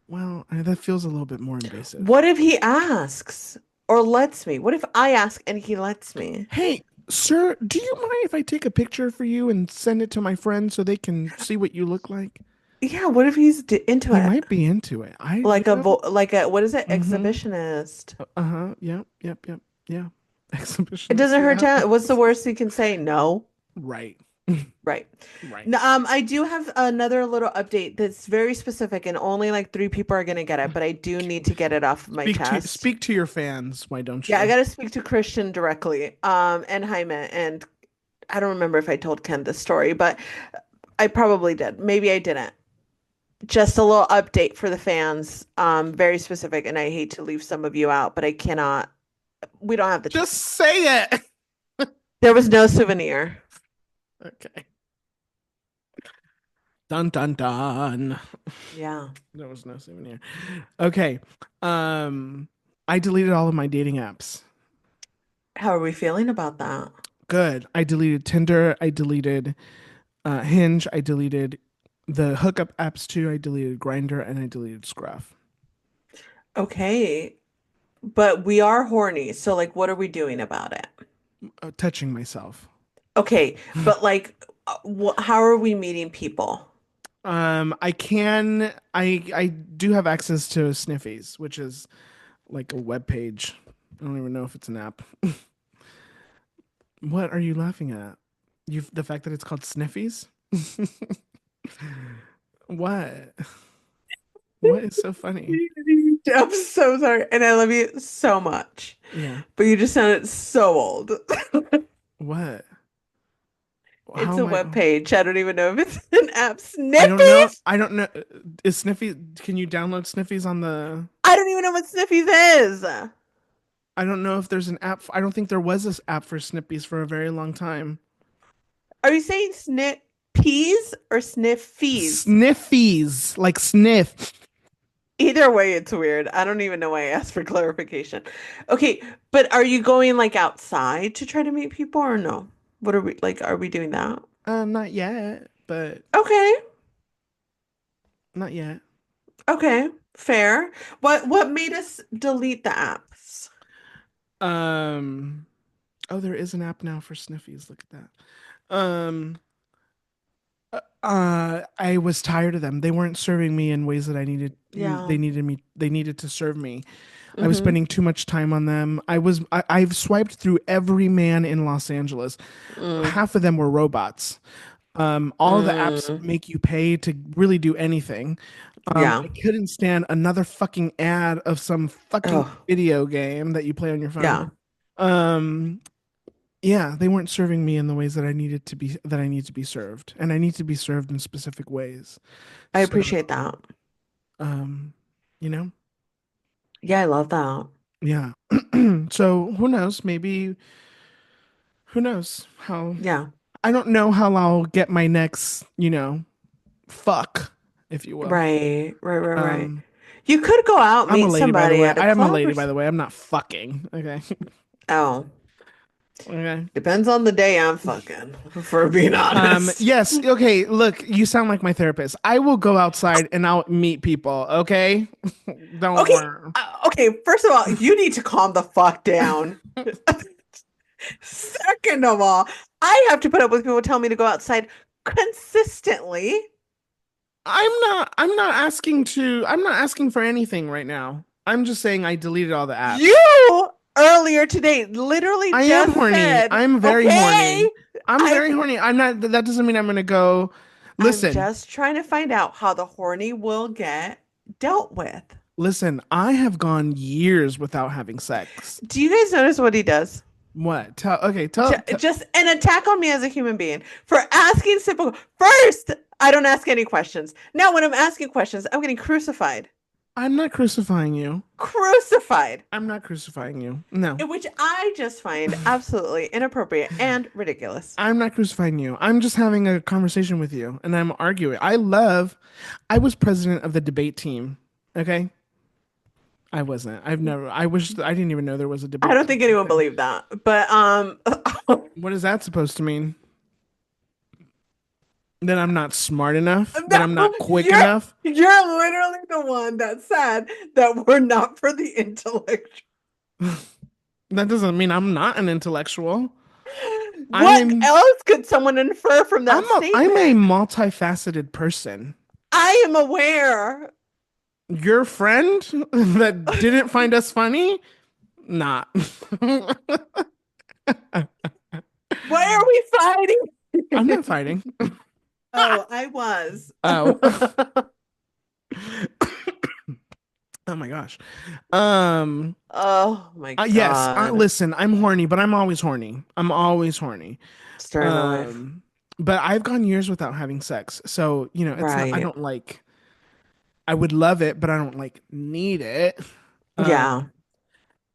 S1: Well, that feels a little bit more invasive.
S2: What if he asks or lets me? What if I ask and he lets me?
S1: Hey, sir, do you mind if I take a picture for you and send it to my friends so they can see what you look like?
S2: Yeah, what if he's into
S1: He
S2: it?
S1: might be into it.
S2: Like like a what is it?
S1: Mm-hmm.
S2: Exhibitionist.
S1: Uh-huh. Yep, yep, yep, yeah.
S2: It
S1: Exhibitionist,
S2: doesn't hurt
S1: yeah.
S2: to, what's the worst you can say? No.
S1: Right.
S2: Right.
S1: Right.
S2: I do have another little update that's very specific and only like 3 people are gonna get it, but I do need to get it off of my chest.
S1: Speak to your fans, why don't
S2: Yeah, I
S1: you?
S2: gotta speak to Christian directly, and Jaime, and I don't remember if I told Ken this story, but I probably did. Maybe I didn't. Just a little update for the fans, very specific, and I hate to leave some of you out, but I cannot. We don't have the
S1: Just
S2: time.
S1: say it.
S2: There was no souvenir.
S1: Okay. Dun dun dun.
S2: Yeah.
S1: There was no souvenir. Okay. Um, I deleted all of my dating apps.
S2: How are we feeling about that?
S1: Good. I deleted Tinder. I deleted Hinge. I deleted the hookup apps too. I deleted Grinder and I deleted Scruff.
S2: Okay, but we are horny, so like, what are we doing about it?
S1: Touching myself.
S2: Okay, but like, how are we meeting people?
S1: I do have access to Sniffies, which is like a web page. I don't even know if it's an app. What are you laughing at? The fact that it's called Sniffies? What? What is so funny?
S2: I'm so sorry, and I love you so much,
S1: Yeah.
S2: but you just sounded so old.
S1: What? How
S2: It's a
S1: am I?
S2: web page. I don't even know if it's an app.
S1: I don't know.
S2: Sniffies?
S1: I don't know. Is Sniffy? Can you download Sniffies on the?
S2: I don't even know what Sniffies is.
S1: I don't know if there's an app. I don't think there was this app for Snippies for a very long time.
S2: Are you saying snippies or sniffies?
S1: Sniffies, like sniff.
S2: Either way, it's weird. I don't even know why I asked for clarification. Okay, but are you going like outside to try to meet people or no? What are we like? Are we doing that?
S1: Not yet, but
S2: Okay.
S1: not yet.
S2: Okay. Fair. What made us delete the apps?
S1: Um, oh, there is an app now for sniffies. Look at that. I was tired of them. They weren't serving me in ways that I needed.
S2: Yeah.
S1: They needed to serve me. I was
S2: Mm-hmm.
S1: spending too much time on them. I've swiped through every man in Los Angeles.
S2: Mm.
S1: Half of them were robots. All the apps
S2: Mm.
S1: make you pay to really do anything.
S2: Yeah.
S1: I couldn't stand another fucking ad of some fucking
S2: Oh,
S1: video game that you play on your phone.
S2: yeah.
S1: Um, yeah, they weren't serving me in the ways that I need to be served, and I need to be served in specific ways.
S2: I
S1: So,
S2: appreciate that.
S1: um, you know,
S2: Yeah, I love that.
S1: yeah. So who knows? Maybe who knows how?
S2: Yeah.
S1: I don't know how I'll get my next, fuck, if you will.
S2: Right.
S1: Um,
S2: You could go out,
S1: I'm a
S2: meet
S1: lady, by the
S2: somebody
S1: way.
S2: at a
S1: I am a
S2: club
S1: lady, by the way. I'm not fucking. Okay.
S2: oh,
S1: Okay.
S2: depends on the day I'm fucking, for being honest.
S1: Yes. Okay. Look, you sound like my therapist. I will go outside and I'll meet people. Okay. Don't
S2: Okay,
S1: worry.
S2: okay, first of all, you need to calm the fuck down. Second of all, I have to put up with people telling me to go outside consistently.
S1: I'm not asking for anything right now. I'm just saying I deleted all the apps.
S2: You earlier today literally
S1: I am
S2: just
S1: horny.
S2: said,
S1: I'm very
S2: okay,
S1: horny. I'm very
S2: I'm
S1: horny. I'm not, that doesn't mean I'm gonna go.
S2: I'm
S1: Listen,
S2: just trying to find out how the horny will get dealt with.
S1: listen, I have gone years without having sex.
S2: Do you guys notice what he does?
S1: What? Tell.
S2: Just an attack on me as a human being for asking simple. First, I don't ask any questions. Now, when I'm asking questions, I'm getting crucified.
S1: I'm not crucifying you.
S2: Crucified,
S1: I'm not crucifying you. No.
S2: in which I just find absolutely inappropriate and ridiculous.
S1: I'm not crucifying you. I'm just having a conversation with you and I'm arguing. I was president of the debate team. Okay? I wasn't. I didn't even know there was a
S2: I
S1: debate
S2: don't
S1: team
S2: think
S1: back
S2: anyone
S1: then.
S2: believed that, but
S1: What is that supposed to mean? That I'm not smart enough? That I'm
S2: no,
S1: not quick enough?
S2: you're literally the one that said that we're not for the intellect.
S1: That doesn't mean I'm not an intellectual.
S2: What
S1: I'm
S2: else could someone infer from that
S1: I'm a
S2: statement?
S1: multifaceted person.
S2: I am aware.
S1: Your friend that didn't find us funny? Not.
S2: Why are we
S1: I'm
S2: fighting?
S1: not fighting.
S2: Oh, I was.
S1: Oh. Oh my gosh. Um
S2: Oh my
S1: yes,
S2: God.
S1: listen, I'm horny, but I'm always horny. I'm always horny.
S2: Story of my life.
S1: Um but I've gone years without having sex. So, it's not I
S2: Right.
S1: don't like I would love it, but I don't like need it.
S2: Yeah.
S1: Um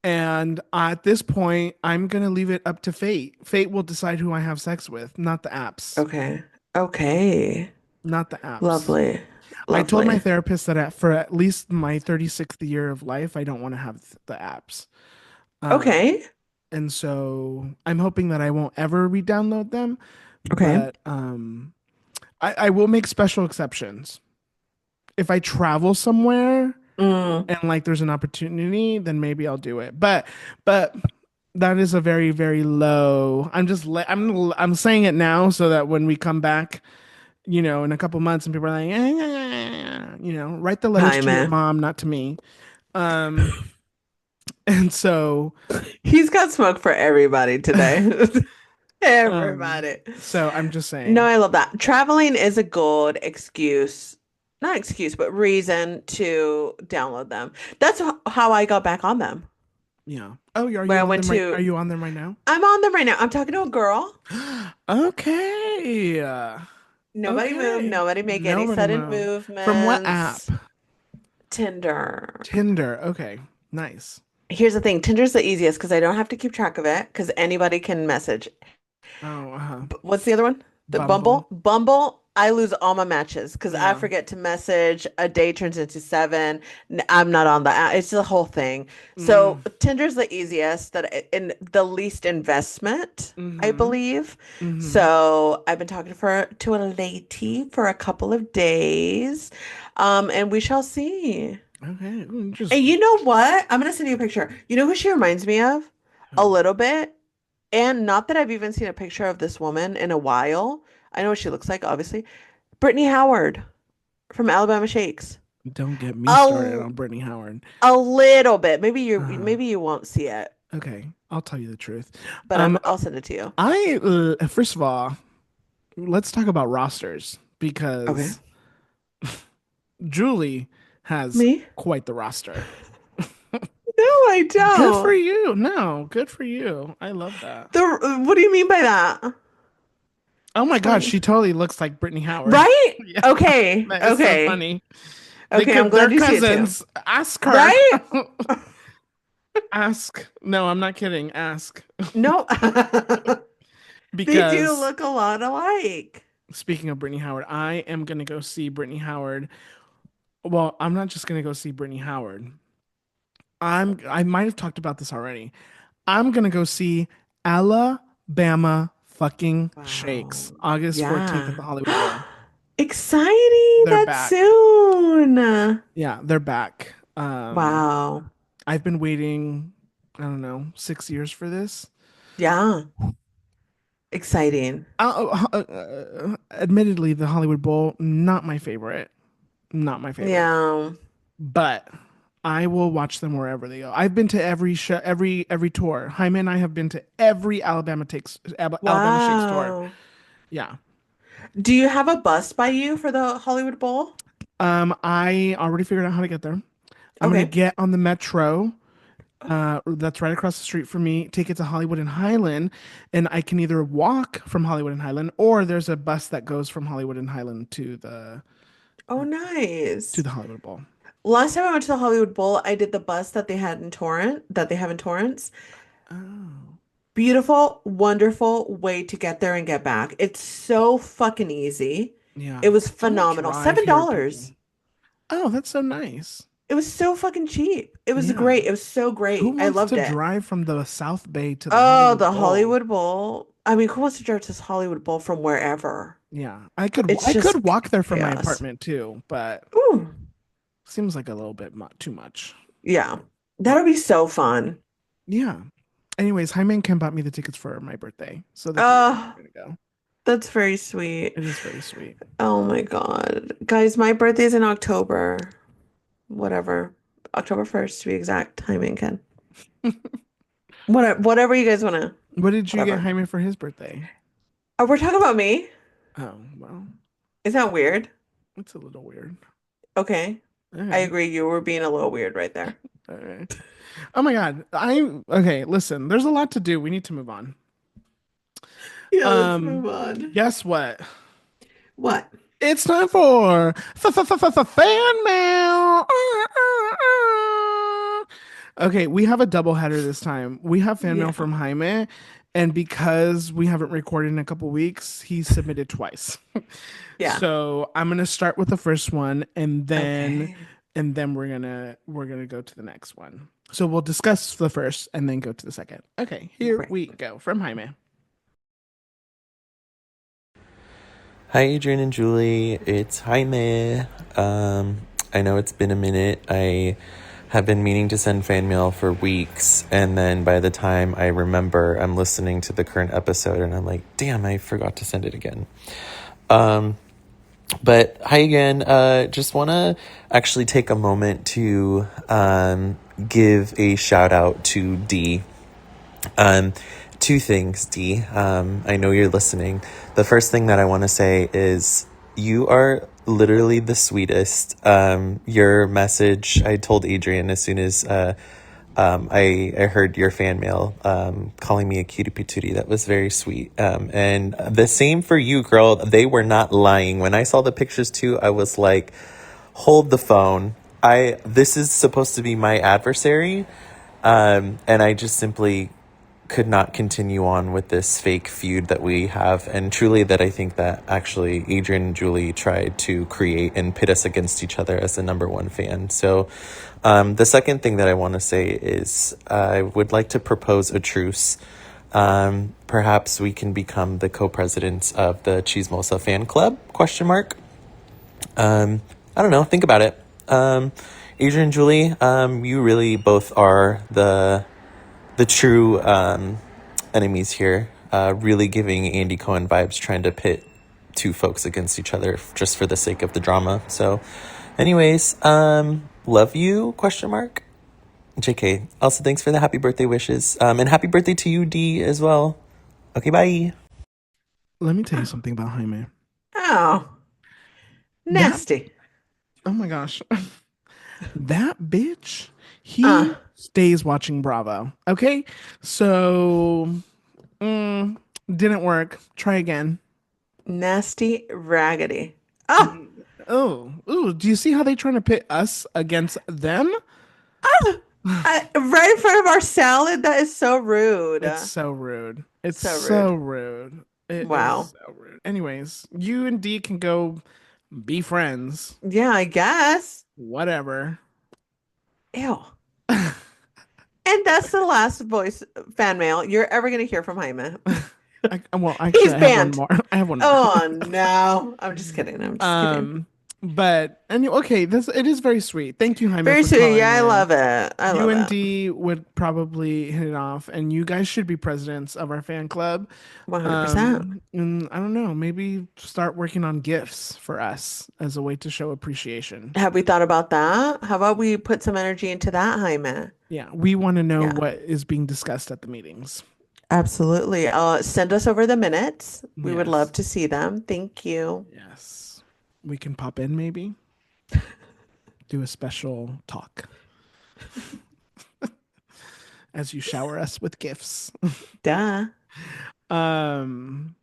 S1: and at this point, I'm going to leave it up to fate. Fate will decide who I have sex with, not the apps.
S2: Okay. Okay.
S1: Not the apps.
S2: Lovely.
S1: I told my
S2: Lovely.
S1: therapist that for at least my 36th year of life, I don't want to have the apps. Um,
S2: Okay.
S1: and so I'm hoping that I won't ever re-download them,
S2: Okay.
S1: but I will make special exceptions. If I travel somewhere
S2: Mm,
S1: and like there's an opportunity, then maybe I'll do it. But that is a very, very low. I'm saying it now so that when we come back, in a couple months and people are like, write the letters
S2: hi,
S1: to your
S2: man.
S1: mom, not to me. Um, and so,
S2: He's got smoke for everybody today.
S1: um,
S2: Everybody.
S1: so I'm just
S2: No,
S1: saying,
S2: I love that. Traveling is a good excuse, not excuse, but reason to download them. That's how I got back on them.
S1: yeah. Oh, are
S2: When
S1: you
S2: I
S1: on
S2: went
S1: them right? Are
S2: to,
S1: you on them right now?
S2: I'm on them right now. I'm talking to a girl.
S1: Okay.
S2: Nobody move.
S1: Okay.
S2: Nobody make any
S1: Nobody
S2: sudden
S1: move. From what app?
S2: movements. Tinder.
S1: Tinder. Okay. Nice.
S2: Here's the thing. Tinder's the easiest because I don't have to keep track of it because anybody can message.
S1: Oh,
S2: What's the other one? The
S1: Bumble.
S2: Bumble, I lose all my matches because I
S1: Yeah.
S2: forget to message. A day turns into seven. I'm not on the app. It's the whole thing.
S1: Mm,
S2: So Tinder's the easiest in the least investment, I
S1: mm-hmm.
S2: believe.
S1: Mm-hmm.
S2: So I've been talking to a lady for a couple of days, and we shall see.
S1: Okay.
S2: And
S1: Interesting.
S2: you know what? I'm gonna send you a picture. You know who she reminds me of? A
S1: Who?
S2: little bit. And not that I've even seen a picture of this woman in a while. I know what she looks like, obviously. Brittany Howard from Alabama Shakes.
S1: Don't get me started
S2: A,
S1: on Brittany Howard.
S2: a little bit.
S1: Uh,
S2: Maybe you won't see it,
S1: okay, I'll tell you the truth.
S2: but
S1: Um,
S2: I'll send it to you.
S1: I first of all, let's talk about rosters
S2: Okay.
S1: because Julie has
S2: Me?
S1: quite the roster.
S2: No, I
S1: Good for
S2: don't.
S1: you. No, good for you. I love that.
S2: What do you mean by that?
S1: Oh my God,
S2: Explain.
S1: she totally looks like Brittany Howard.
S2: Right?
S1: Yeah,
S2: Okay.
S1: that is so
S2: Okay.
S1: funny.
S2: Okay, I'm
S1: They're
S2: glad you see it too.
S1: cousins. Ask her.
S2: Right?
S1: Ask. No, I'm not kidding. Ask.
S2: No. They do
S1: Because
S2: look a lot alike.
S1: speaking of Brittany Howard, I am gonna go see Brittany Howard. Well, I'm not just gonna go see Brittany Howard. I might have talked about this already. I'm gonna go see Alabama fucking Shakes
S2: Wow.
S1: August 14th at
S2: Yeah.
S1: the Hollywood Bowl.
S2: Exciting
S1: They're
S2: that
S1: back.
S2: soon.
S1: Yeah, they're back.
S2: Wow.
S1: I've been waiting, I don't know, 6 years for this.
S2: Yeah. Exciting.
S1: Admittedly, the Hollywood Bowl, not my favorite. Not my favorite.
S2: Yeah.
S1: But I will watch them wherever they go. I've been to every show, every tour. Jaime and I have been to every Alabama Shakes tour.
S2: Wow.
S1: Yeah.
S2: Do you have a bus by you for the Hollywood Bowl?
S1: I already figured out how to get there. I'm gonna
S2: Okay.
S1: get on the metro. That's right across the street from me. Take it to Hollywood and Highland, and I can either walk from Hollywood and Highland, or there's a bus that goes from Hollywood and Highland
S2: Oh,
S1: to
S2: nice.
S1: the Hollywood Bowl.
S2: Last time I went to the Hollywood Bowl, I did the bus that they have in Torrance.
S1: Oh,
S2: Beautiful, wonderful way to get there and get back. It's so fucking easy.
S1: yeah.
S2: It was
S1: I won't
S2: phenomenal.
S1: drive here, people.
S2: $7.
S1: Oh, that's so nice.
S2: It was so fucking cheap. It was
S1: Yeah.
S2: great. It was so
S1: Who
S2: great. I
S1: wants
S2: loved
S1: to
S2: it.
S1: drive from the South Bay to the
S2: Oh,
S1: Hollywood
S2: the
S1: Bowl?
S2: Hollywood Bowl. I mean, who wants to drive to this Hollywood Bowl from wherever?
S1: Yeah,
S2: It's
S1: I could
S2: just
S1: walk there from my
S2: chaos.
S1: apartment too, but
S2: Ooh,
S1: seems like a little bit too much.
S2: yeah. That'll be so fun.
S1: Yeah. Anyways, Jaime and Ken bought me the tickets for my birthday, so that's where
S2: Oh,
S1: we're gonna go.
S2: that's very sweet.
S1: It is very sweet.
S2: Oh my God. Guys, my birthday's in October. Whatever. October 1st to be exact. Timing, Ken. Whatever you guys want to.
S1: What did you get
S2: Whatever.
S1: Jaime for his birthday?
S2: Oh, we're talking about me?
S1: Oh, well,
S2: Is that weird?
S1: it's a little weird.
S2: Okay. I
S1: Okay.
S2: agree. You were being a little weird right there.
S1: All right. Oh my God. Okay, listen, there's a lot to do. We need to move on.
S2: Yeah, let's
S1: Um,
S2: move on.
S1: guess what?
S2: What?
S1: It's time for fan mail. Okay, we have a double header this time. We have fan mail
S2: Yeah.
S1: from Jaime, and because we haven't recorded in a couple weeks, he submitted twice.
S2: Yeah.
S1: So I'm gonna start with the first one,
S2: Okay.
S1: and then we're gonna go to the next one. So we'll discuss the first and then go to the second. Okay, here
S2: Great.
S1: we go from Jaime.
S3: Hi, Adrian and Julie. It's Jaime. I know it's been a minute. I have been meaning to send fan mail for weeks, and then by the time I remember, I'm listening to the current episode, and I'm like, damn, I forgot to send it again. But hi again. Just want to actually take a moment to give a shout out to Dee. Um, Two things, Dee. I know you're listening. The first thing that I want to say is you are literally the sweetest. Your message, I told Adrian as soon as I heard your fan mail calling me a cutie patootie. That was very sweet. And the same for you, girl. They were not lying. When I saw the pictures too, I was like, hold the phone. This is supposed to be my adversary. And I just simply could not continue on with this fake feud that we have, and truly that I think that actually Adrian and Julie tried to create and pit us against each other as the number one fan. So the second thing that I want to say is I would like to propose a truce. Perhaps we can become the co-presidents of the Chismosa fan club, question mark. I don't know, think about it. Adrian and Julie, you really both are the true enemies here, really giving Andy Cohen vibes, trying to pit two folks against each other just for the sake of the drama. So anyways, love you, question mark. JK, also thanks for the happy birthday wishes, and happy birthday to you, D, as well. Okay, bye.
S1: Let me tell you something about Jaime.
S2: Oh,
S1: That,
S2: nasty.
S1: oh my gosh. That bitch,
S2: Uh,
S1: he stays watching Bravo. Okay? So, didn't work. Try again.
S2: nasty raggedy. Oh,
S1: Oh, ooh, do you see how they trying to pit us against them?
S2: ah, right in front of our salad. That is so rude.
S1: It's so rude. It's
S2: So rude.
S1: so rude. It is
S2: Wow.
S1: so rude. Anyways, you and D can go be friends.
S2: Yeah, I guess.
S1: Whatever.
S2: Ew. And that's the last voice fan mail you're ever going to hear from Jaime.
S1: Well,
S2: He's
S1: actually, I have one
S2: banned.
S1: more. I have one more.
S2: Oh no. I'm just kidding. I'm just kidding.
S1: Um, but okay, this it is very sweet. Thank you, Jaime,
S2: Very
S1: for
S2: sweet.
S1: calling
S2: Yeah, I
S1: in.
S2: love it. I
S1: You
S2: love
S1: and
S2: it.
S1: D would probably hit it off, and you guys should be presidents of our fan club.
S2: 100%.
S1: And I don't know, maybe start working on gifts for us as a way to show appreciation.
S2: Have we thought about that? How about we put some energy into that, Jaime?
S1: Yeah, we want to know
S2: Yeah,
S1: what is being discussed at the meetings.
S2: absolutely. Send us over the minutes. We would love
S1: Yes,
S2: to see them. Thank you.
S1: yes, we can pop in maybe do a special talk as you shower us with gifts.
S2: Duh.
S1: um.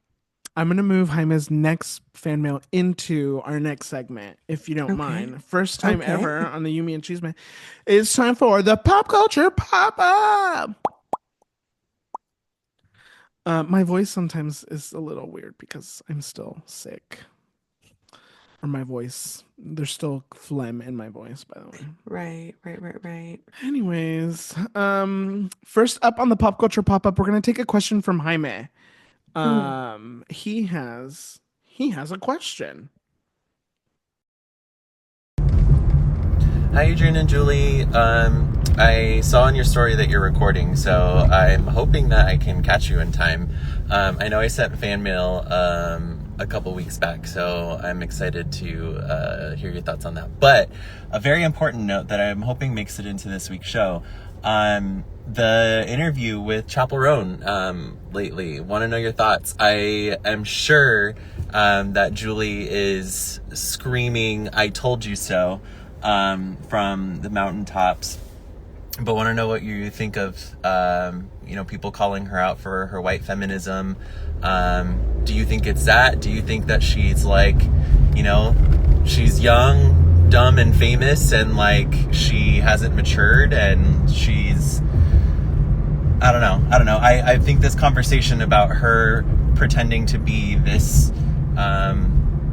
S1: I'm gonna move Jaime's next fan mail into our next segment, if you don't
S2: Okay.
S1: mind. First time
S2: Okay.
S1: ever on the Yumi and Chisme. It's time for the pop culture pop up. My voice sometimes is a little weird because I'm still sick, or my voice. There's still phlegm in my voice, by the way.
S2: Right, right, right, right.
S1: Anyways, first up on the pop culture pop up, we're gonna take a question from Jaime.
S2: Mm.
S1: He has a question.
S3: Hi, Adrian and Julie. I saw in your story that you're recording, so I'm hoping that I can catch you in time. I know I sent fan mail a couple weeks back, so I'm excited to hear your thoughts on that. But a very important note that I'm hoping makes it into this week's show. The interview with Chappell Roan lately. Want to know your thoughts. I am sure that Julie is screaming, "I told you so," from the mountaintops, but want to know what you think of people calling her out for her white feminism. Do you think it's that? Do you think that she's like, she's young, dumb, and famous, and like she hasn't matured, and she's I don't know. I think this conversation about her pretending to be this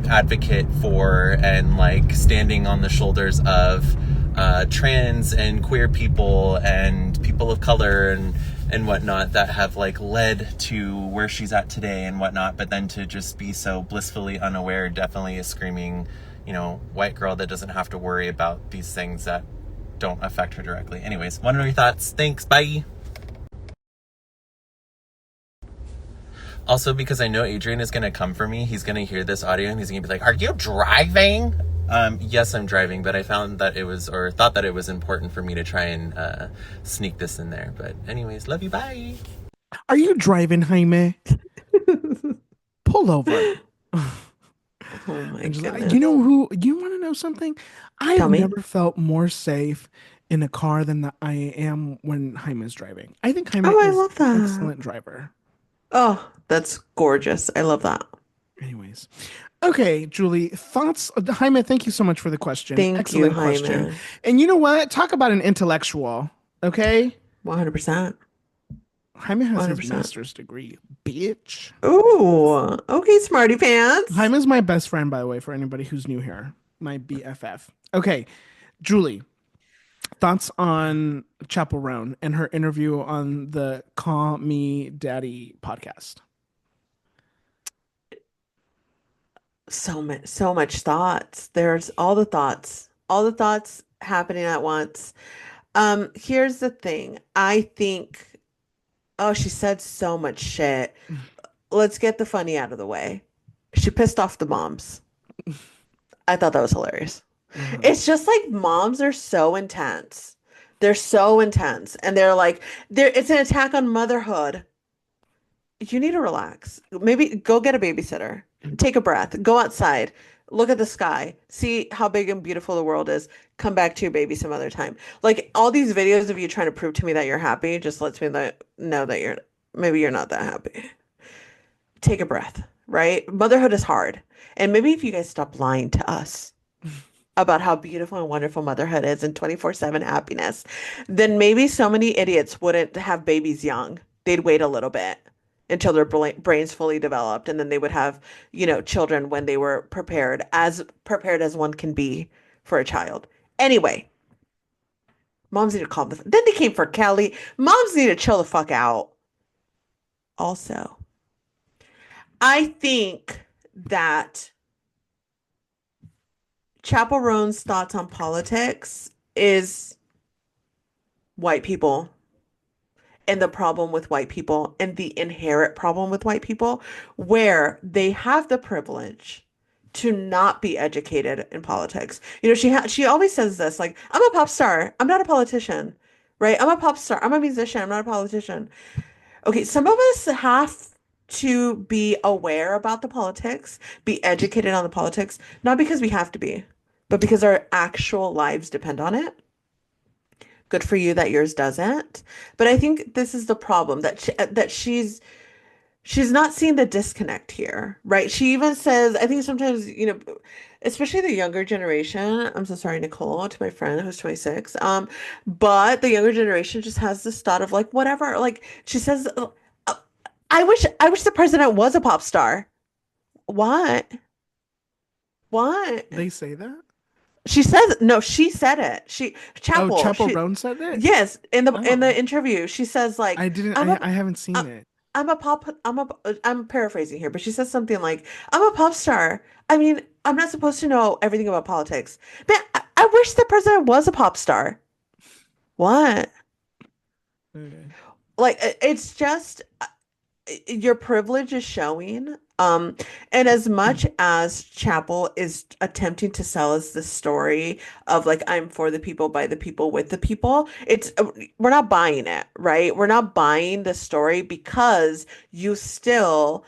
S3: advocate for and like standing on the shoulders of trans and queer people and people of color and whatnot that have like led to where she's at today and whatnot, but then to just be so blissfully unaware definitely is screaming, white girl that doesn't have to worry about these things that don't affect her directly. Anyways, want to know your thoughts. Thanks. Bye. Also, because I know Adrian is going to come for me, he's going to hear this audio and he's going to be like, "Are you driving?" Yes, I'm driving, but I thought that it was important for me to try and sneak this in there. But anyways, love you, bye.
S1: Are you driving, Jaime? Pull over.
S2: Oh my
S1: You
S2: goodness.
S1: know who? You want to know something? I
S2: Tell
S1: have
S2: me.
S1: never felt more safe in a car than I am when Jaime is driving. I think Jaime
S2: Oh, I
S1: is
S2: love
S1: an
S2: that.
S1: excellent driver.
S2: Oh, that's gorgeous. I love that.
S1: Anyways, okay, Julie, thoughts? Jaime, thank you so much for the question.
S2: Thank you,
S1: Excellent question.
S2: Jaime.
S1: And you know what? Talk about an intellectual. Okay.
S2: 100%.
S1: Jaime has his
S2: 100%.
S1: master's degree, bitch.
S2: Ooh, okay, smarty pants.
S1: Jaime is my best friend, by the way, for anybody who's new here. My BFF. Okay, Julie, thoughts on Chappell Roan and her interview on the Call Me Daddy podcast?
S2: So much thoughts. There's all the thoughts happening at once. Here's the thing. I think, oh, she said so much shit. Let's get the funny out of the way. She pissed off the moms. I thought that was hilarious.
S1: Uh-huh.
S2: It's just like moms are so intense. They're so intense. And they're like, it's an attack on motherhood. You need to relax. Maybe go get a babysitter. Take a breath. Go outside. Look at the sky. See how big and beautiful the world is. Come back to your baby some other time. Like all these videos of you trying to prove to me that you're happy just lets me know that you're not that happy. Take a breath, right? Motherhood is hard. And maybe if you guys stop lying to us about how beautiful and wonderful motherhood is and 24/7 happiness, then maybe so many idiots wouldn't have babies young. They'd wait a little bit until their brains fully developed, and then they would have, children when they were prepared as one can be for a child. Anyway, moms need to calm the. Then they came for Kelly. Moms need to chill the fuck out. Also, I think that Chappell Roan's thoughts on politics is white people and the problem with white people and the inherent problem with white people, where they have the privilege to not be educated in politics. She always says this, like, I'm a pop star. I'm not a politician, right? I'm a pop star. I'm a musician. I'm not a politician. Okay, some of us have to be aware about the politics, be educated on the politics, not because we have to be, but because our actual lives depend on it. Good for you that yours doesn't. But I think this is the problem that she's not seeing the disconnect here, right? She even says, I think sometimes, especially the younger generation. I'm so sorry, Nicole, to my friend who's 26. But the younger generation just has this thought of like whatever. Like she says, I wish the president was a pop star. What? What?
S1: They say that?
S2: She says no, she said it.
S1: Oh,
S2: Chapel,
S1: Chappell
S2: she
S1: Roan said it?
S2: yes, in
S1: Oh,
S2: the interview, she says like
S1: I didn't.
S2: I'm a
S1: I haven't seen
S2: I-
S1: it.
S2: I'm paraphrasing here, but she says something like, I'm a pop star. I mean, I'm not supposed to know everything about politics. Man, I wish the president was a pop star. What?
S1: Okay.
S2: Like, it's just your privilege is showing. And as much as Chapel is attempting to sell us the story of like, I'm for the people, by the people, with the people, we're not buying it, right? We're not buying the story because you still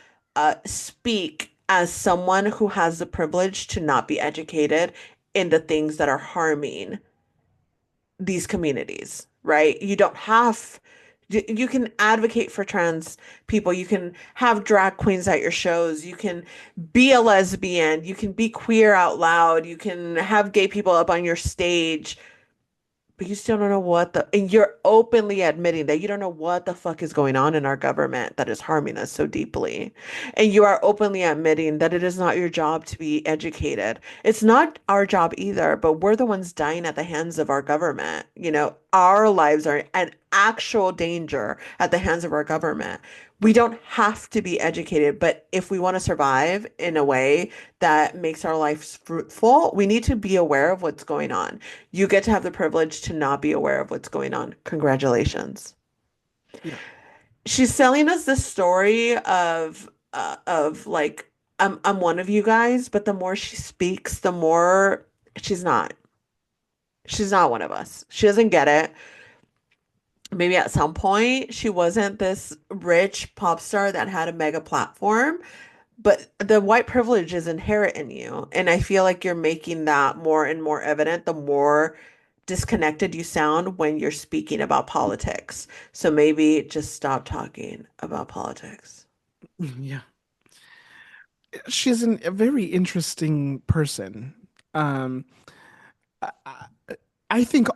S2: speak as someone who has the privilege to not be educated in the things that are harming these communities, right? You can advocate for trans people. You can have drag queens at your shows. You can be a lesbian. You can be queer out loud. You can have gay people up on your stage. But you still don't know and you're openly admitting that you don't know what the fuck is going on in our government that is harming us so deeply. And you are openly admitting that it is not your job to be educated. It's not our job either, but we're the ones dying at the hands of our government. Our lives are an actual danger at the hands of our government. We don't have to be educated, but if we want to survive in a way that makes our lives fruitful, we need to be aware of what's going on. You get to have the privilege to not be aware of what's going on. Congratulations.
S1: Yeah.
S2: She's selling us this story of like I'm one of you guys, but the more she speaks, the more she's not. She's not one of us. She doesn't get it. Maybe at some point she wasn't this rich pop star that had a mega platform, but the white privilege is inherent in you. And I feel like you're making that more and more evident the more disconnected you sound when you're speaking about politics. So maybe just stop talking about politics.
S1: Yeah. She's a very interesting person. Um, I, I think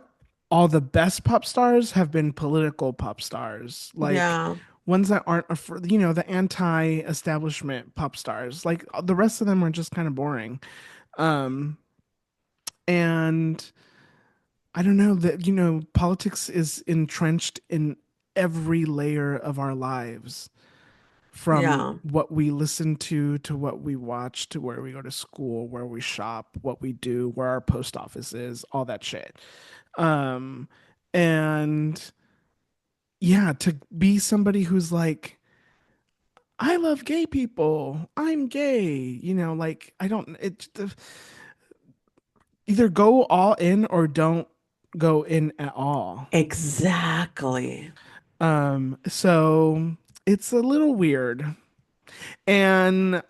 S1: all the best pop stars have been political pop stars, like
S2: Yeah.
S1: ones that aren't, the anti-establishment pop stars. Like the rest of them are just kind of boring. Um, and I don't know that, politics is entrenched in every layer of our lives, from
S2: Yeah.
S1: what we listen to what we watch, to where we go to school, where we shop, what we do, where our post office is, all that shit. Um, and yeah, to be somebody who's like, I love gay people, I'm gay, like I don't, either go all in or don't go in at all.
S2: Exactly.
S1: So it's a little weird. And,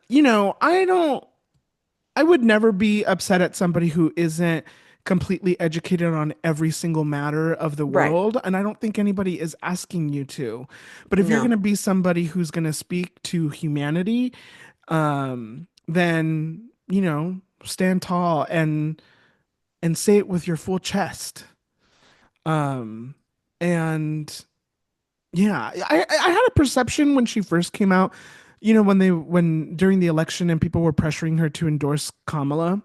S1: I would never be upset at somebody who isn't completely educated on every single matter of the
S2: Right.
S1: world. And I don't think anybody is asking you to. But if you're going
S2: No.
S1: to be somebody who's going to speak to humanity, then, stand tall and say it with your full chest. Um, and yeah, I had a perception when she first came out, when during the election and people were pressuring her to endorse Kamala.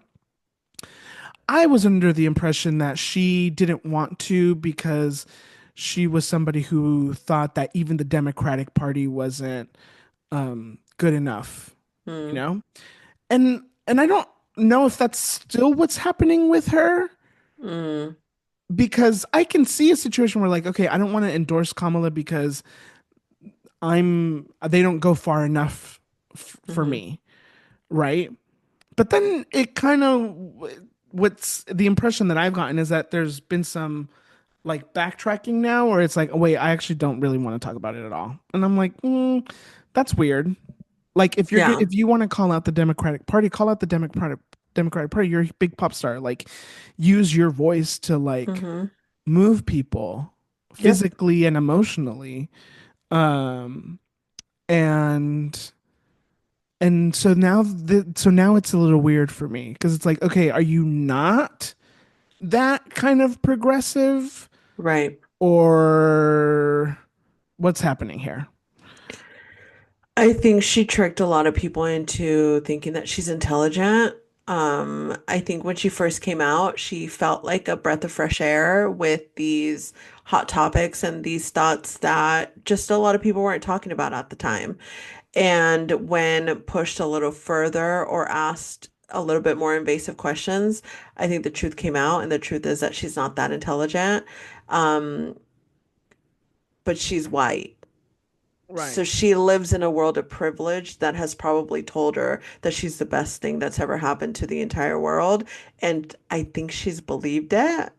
S1: I was under the impression that she didn't want to because she was somebody who thought that even the Democratic Party wasn't good enough, you
S2: Mm.
S1: know? And I don't know if that's still what's happening with her,
S2: Mm.
S1: because I can see a situation where, like, okay, I don't want to endorse Kamala because they don't go far enough for
S2: Hmm.
S1: me, right? But then it kind of, what's the impression that I've gotten is that there's been some like backtracking now, where it's like, oh wait, I actually don't really want to talk about it at all, and I'm like, that's weird. Like
S2: Yeah.
S1: if you want to call out the Democratic Party, call out the Democratic Party. You're a big pop star. Like, use your voice to like
S2: Hmm.
S1: move people
S2: Yep.
S1: physically and emotionally. Um, and so now it's a little weird for me, because it's like, okay, are you not that kind of progressive,
S2: Right.
S1: or what's happening here?
S2: I think she tricked a lot of people into thinking that she's intelligent. I think when she first came out, she felt like a breath of fresh air with these hot topics and these thoughts that just a lot of people weren't talking about at the time. And when pushed a little further or asked a little bit more invasive questions, I think the truth came out, and the truth is that she's not that intelligent. Um, but she's white. So
S1: Right.
S2: she lives in a world of privilege that has probably told her that she's the best thing that's ever happened to the entire world. And I think she's believed it,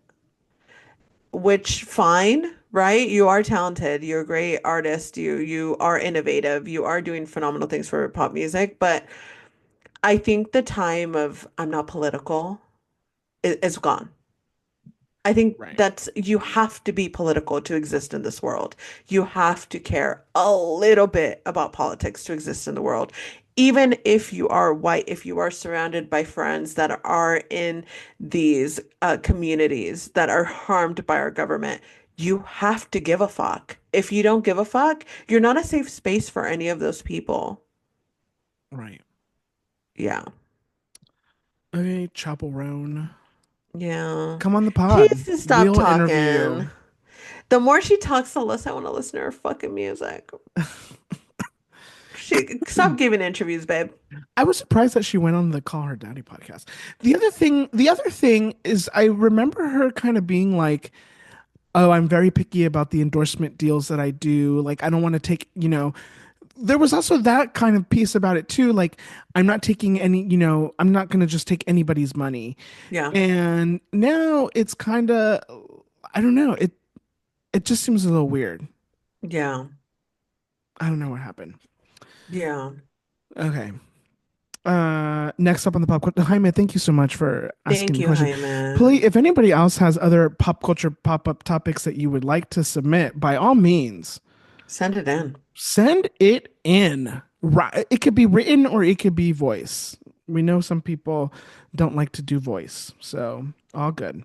S2: which fine, right? You are talented, you're a great artist, you are innovative, you are doing phenomenal things for pop music, but I think the time of I'm not political is gone. I think
S1: Right.
S2: that's you have to be political to exist in this world. You have to care a little bit about politics to exist in the world. Even if you are white, if you are surrounded by friends that are in these communities that are harmed by our government, you have to give a fuck. If you don't give a fuck, you're not a safe space for any of those people.
S1: Right.
S2: Yeah.
S1: Okay, Chappell Roan,
S2: Yeah.
S1: come on the
S2: She
S1: pod.
S2: needs to stop
S1: We'll interview
S2: talking.
S1: you.
S2: The more she talks, the less I want to listen to her fucking music. She stop giving interviews, babe.
S1: I was surprised that she went on the Call Her Daddy podcast. The other thing is, I remember her kind of being like, "Oh, I'm very picky about the endorsement deals that I do. Like, I don't want to take. There was also that kind of piece about it too. Like, I'm not taking I'm not going to just take anybody's money.
S2: Yeah.
S1: And now it's kind of, I don't know. It just seems a little weird.
S2: Yeah.
S1: I don't know what happened.
S2: Yeah.
S1: Okay. Next up on the pop culture, Jaime, thank you so much for asking
S2: Thank
S1: the
S2: you,
S1: question.
S2: Hyman.
S1: Please, if anybody else has other pop culture pop-up topics that you would like to submit, by all means,
S2: Send it in.
S1: send it in. Right, it could be written or it could be voice. We know some people don't like to do voice, so all good.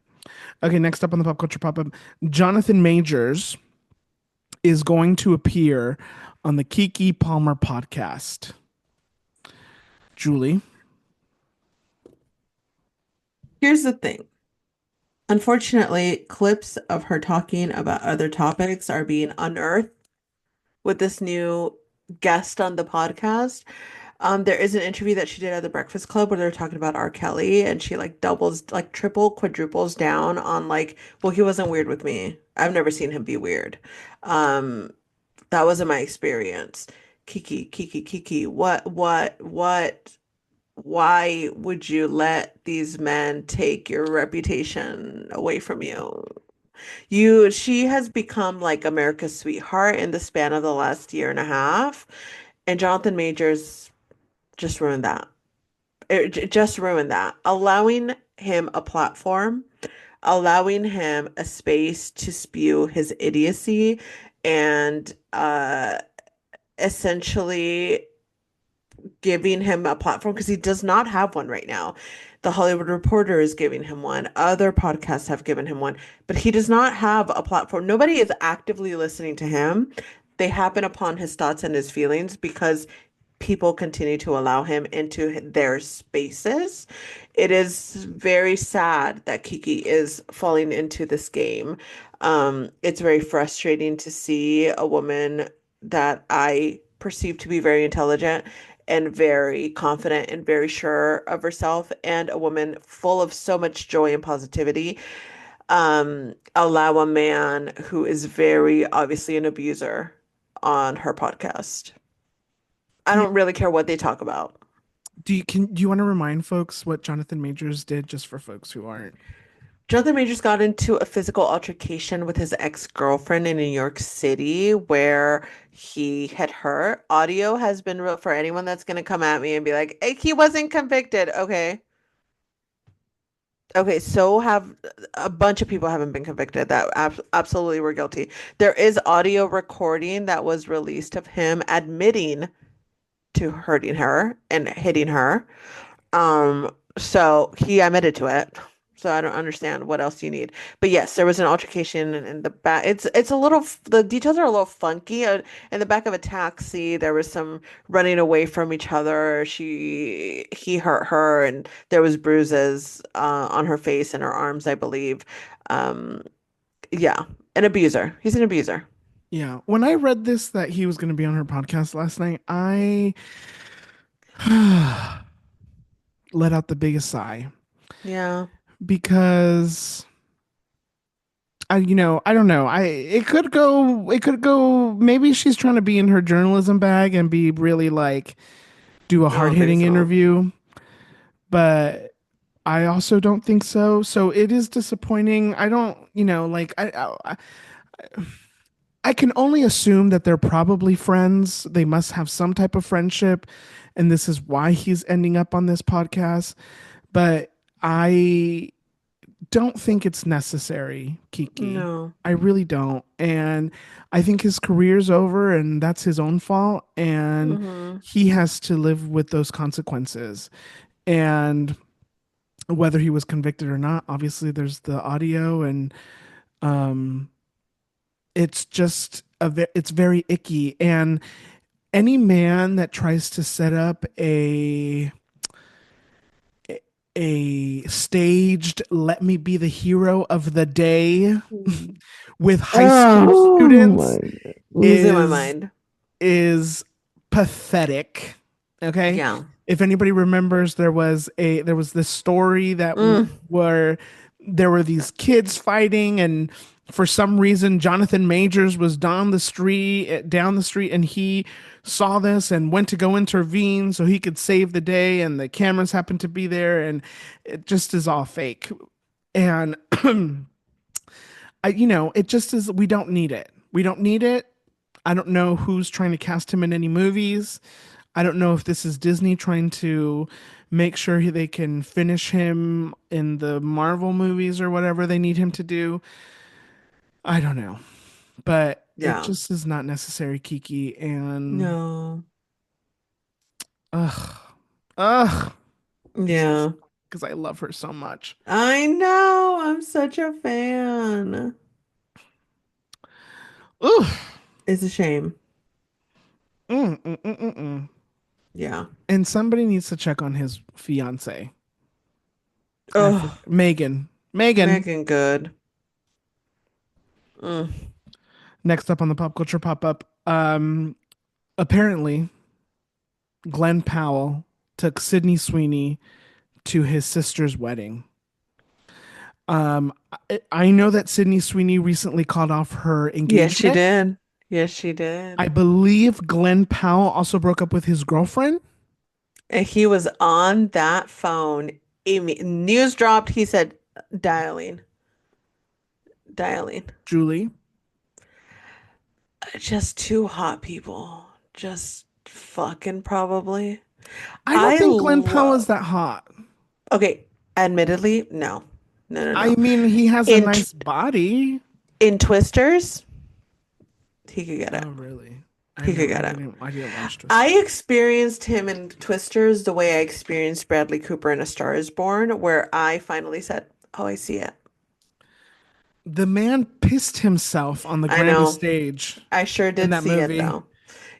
S1: Okay, next up on the pop culture pop up, Jonathan Majors is going to appear on the Keke Palmer podcast. Julie.
S2: Here's the thing. Unfortunately, clips of her talking about other topics are being unearthed with this new guest on the podcast. There is an interview that she did at the Breakfast Club where they're talking about R. Kelly, and she like doubles, like triple, quadruples down on like, well, he wasn't weird with me. I've never seen him be weird. Um, that wasn't my experience. Kiki, why would you let these men take your reputation away from you? She has become like America's sweetheart in the span of the last year and a half, and Jonathan Majors just ruined that. It just ruined that. Allowing him a platform, allowing him a space to spew his idiocy, and essentially giving him a platform because he does not have one right now. The Hollywood Reporter is giving him one. Other podcasts have given him one, but he does not have a platform. Nobody is actively listening to him. They happen upon his thoughts and his feelings because people continue to allow him into their spaces. It is very sad that Kiki is falling into this game. It's very frustrating to see a woman that I perceive to be very intelligent and very confident and very sure of herself, and a woman full of so much joy and positivity, allow a man who is very obviously an abuser on her podcast. I
S1: Yeah.
S2: don't really care what they talk about.
S1: Do you want to remind folks what Jonathan Majors did just for folks who aren't?
S2: Jonathan Majors got into a physical altercation with his ex-girlfriend in New York City where he hit her. Audio has been real for anyone that's going to come at me and be like, hey, he wasn't convicted. Okay. Okay, so have a bunch of people haven't been convicted that absolutely were guilty. There is audio recording that was released of him admitting to hurting her and hitting her. So he admitted to it. So I don't understand what else you need. But yes, there was an altercation in the back. It's a little, the details are a little funky. In the back of a taxi, there was some running away from each other. He hurt her, and there was bruises on her face and her arms, I believe. Um, yeah, an abuser. He's an abuser.
S1: Yeah. When I read this that he was going to be on her podcast last night, I let out the biggest sigh
S2: Yeah.
S1: because I don't know. It could go, maybe she's trying to be in her journalism bag and be really like do a
S2: I don't think
S1: hard-hitting
S2: so.
S1: interview, but I also don't think so. So it is disappointing. I don't, like I can only assume that they're probably friends. They must have some type of friendship, and this is why he's ending up on this podcast. But I don't think it's necessary, Kiki.
S2: No.
S1: I really don't. And I think his career's over and that's his own fault. And
S2: Hmm.
S1: he has to live with those consequences. And whether he was convicted or not, obviously there's the audio and um it's just it's very icky. And any man that tries to set up a staged let me be the hero of the day with high school
S2: Oh
S1: students
S2: my God. Losing my
S1: is
S2: mind.
S1: is pathetic. Okay?
S2: Yeah.
S1: If anybody remembers there was this story
S2: Mm.
S1: where there were these kids fighting and for some reason Jonathan Majors was down the street and he saw this and went to go intervene so he could save the day and the cameras happened to be there and it just is all fake. And it just is we don't need it. We don't need it. I don't know who's trying to cast him in any movies. I don't know if this is Disney trying to make sure they can finish him in the Marvel movies or whatever they need him to do. I don't know. But it
S2: Yeah.
S1: just is not necessary, Kiki. And
S2: No.
S1: ugh, ugh, just
S2: Yeah.
S1: because I love her so much.
S2: I know. I'm such a fan.
S1: Ooh.
S2: It's a shame.
S1: Mm, mm, mm, mm, mm.
S2: Yeah.
S1: And somebody needs to check on his fiance. I
S2: Oh,
S1: forget Megan. Megan.
S2: Megan Good. Mm.
S1: Next up on the pop culture pop up. Apparently, Glen Powell took Sydney Sweeney to his sister's wedding. I know that Sydney Sweeney recently called off her
S2: Yes, she
S1: engagement.
S2: did. Yes, she did.
S1: I believe Glen Powell also broke up with his girlfriend,
S2: And he was on that phone. News dropped. He said, dialing, dialing.
S1: Julie.
S2: Just two hot people. Just fucking probably.
S1: I don't
S2: I
S1: think Glen Powell is
S2: love.
S1: that hot.
S2: Okay, admittedly, no. No, no,
S1: I
S2: no.
S1: mean, he has a
S2: In
S1: nice body.
S2: in Twisters, he could get
S1: Oh,
S2: it.
S1: really? I
S2: He could
S1: don't.
S2: get it.
S1: I didn't watch
S2: I
S1: Twister.
S2: experienced him in Twisters the way I experienced Bradley Cooper in A Star Is Born, where I finally said, "Oh, I see it."
S1: The man pissed himself on the
S2: I
S1: Grammy
S2: know.
S1: stage
S2: I sure
S1: in
S2: did
S1: that
S2: see it
S1: movie.
S2: though.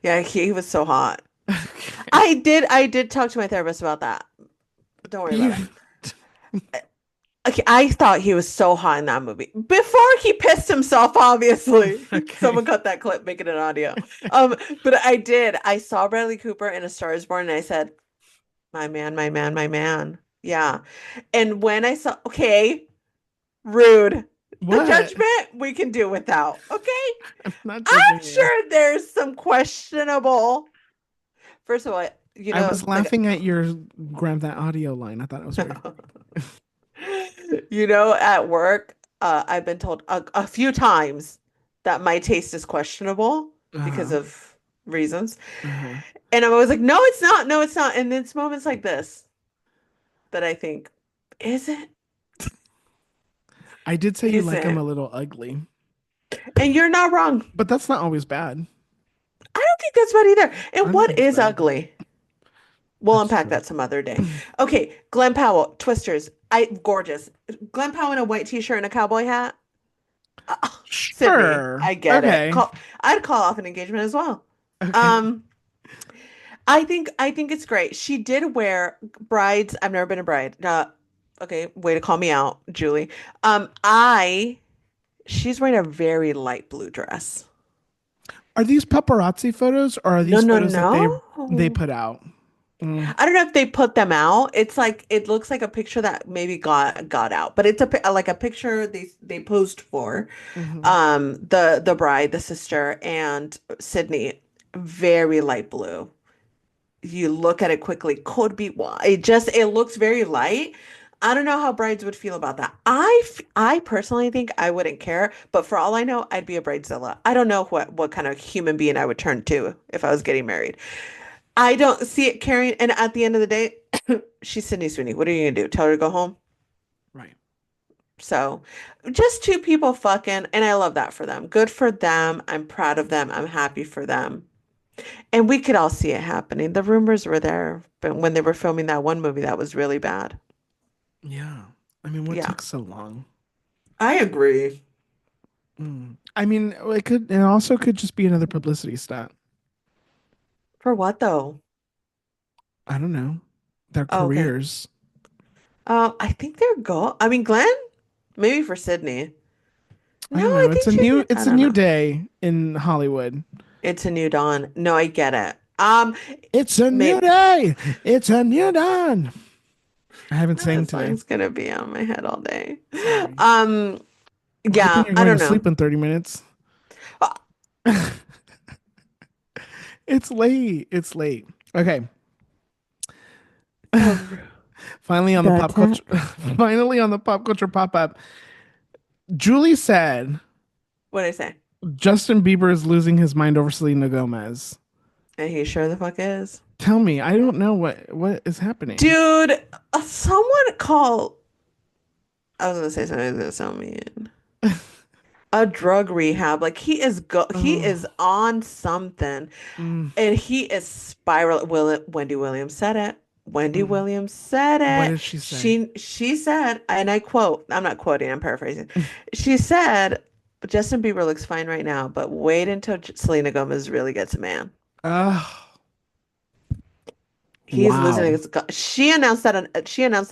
S2: Yeah, he was so hot.
S1: Okay.
S2: I did talk to my therapist about that. Don't worry about
S1: You,
S2: it. Okay, I thought he was so hot in that movie. Before he pissed himself, obviously.
S1: okay.
S2: Someone cut that clip, make it an audio. But I did. I saw Bradley Cooper in A Star Is Born, and I said, "My man, my man, my man." Yeah. And when I saw, okay, rude. The
S1: What?
S2: judgment we can do without. Okay.
S1: I'm not
S2: I'm
S1: judging you.
S2: sure there's some questionable. First of all,
S1: I was laughing at your grab that audio line. I thought it was weird.
S2: at work, I've been told a few times that my taste is questionable because
S1: Uh-huh.
S2: of reasons.
S1: Uh-huh.
S2: And I'm always like, no, it's not. No, it's not. And it's moments like this that I think, is it?
S1: I did say you
S2: Is
S1: like him a
S2: it?
S1: little ugly,
S2: And you're not wrong.
S1: but that's not always bad.
S2: I don't think that's bad either.
S1: I
S2: And
S1: don't
S2: what
S1: think it's
S2: is
S1: bad.
S2: ugly? We'll
S1: That's
S2: unpack
S1: true.
S2: that some other day. Okay, Glen Powell, Twisters. Gorgeous. Glen Powell in a white t-shirt and a cowboy hat. Sydney,
S1: Sure.
S2: I get it.
S1: Okay.
S2: I'd call off an engagement as well.
S1: Okay.
S2: Um, I think it's great. She did wear brides. I've never been a bride. Okay, way to call me out, Julie. I she's wearing a very light blue dress.
S1: Are these paparazzi photos or are
S2: No,
S1: these
S2: no,
S1: photos that they
S2: no.
S1: put out? Mm,
S2: I don't know if they put them out. It's like it looks like a picture that maybe got out, but it's like a picture they posed for
S1: hmm
S2: the bride, the sister, and Sydney, very light blue. You look at it quickly, could be why. It looks very light. I don't know how brides would feel about that. I personally think I wouldn't care, but for all I know, I'd be a bridezilla. I don't know what kind of human being I would turn to if I was getting married. I don't see it carrying, and at the end of the day, she's Sydney Sweeney. What are you gonna do? Tell her to go home?
S1: Right.
S2: So, just two people fucking, and I love that for them. Good for them. I'm proud of them. I'm happy for them. And we could all see it happening. The rumors were there, but when they were filming that one movie, that was really bad.
S1: Yeah. I mean, what
S2: Yeah,
S1: took so long?
S2: I agree.
S1: I mean, it also could just be another publicity stunt.
S2: For what though?
S1: I don't know. Their
S2: Oh, okay.
S1: careers.
S2: I think they're go. I mean, Glenn, maybe for Sydney.
S1: I
S2: No,
S1: don't
S2: I
S1: know.
S2: think she's. I
S1: It's a
S2: don't
S1: new
S2: know.
S1: day in Hollywood.
S2: It's a new dawn. No, I get it.
S1: It's a new
S2: Maybe.
S1: day. It's a new dawn. I haven't sang
S2: That
S1: today.
S2: song's gonna be on my head all day.
S1: Sorry.
S2: Um,
S1: Good thing
S2: yeah,
S1: you're
S2: I
S1: going to
S2: don't know.
S1: sleep in 30 minutes.
S2: Uh,
S1: It's late. It's late. Okay.
S2: Oh,
S1: Finally on the
S2: the
S1: pop culture
S2: attack.
S1: finally on the pop culture pop up. Julie said
S2: What'd I say?
S1: Justin Bieber is losing his mind over Selena Gomez.
S2: And he sure the fuck is.
S1: Tell me, I don't know what is happening.
S2: Dude, someone call. I was gonna say something that's gonna sound mean. A drug rehab. Like he
S1: Oh,
S2: is on something
S1: mm,
S2: and he is spiraling. Wendy Williams said it. Wendy
S1: Mm.
S2: Williams said
S1: What
S2: it.
S1: did she say?
S2: She said, and I quote, I'm not quoting, I'm paraphrasing. She said, Justin Bieber looks fine right now, but wait until Selena Gomez really gets a man.
S1: Oh,
S2: He's losing
S1: wow.
S2: his. She announced that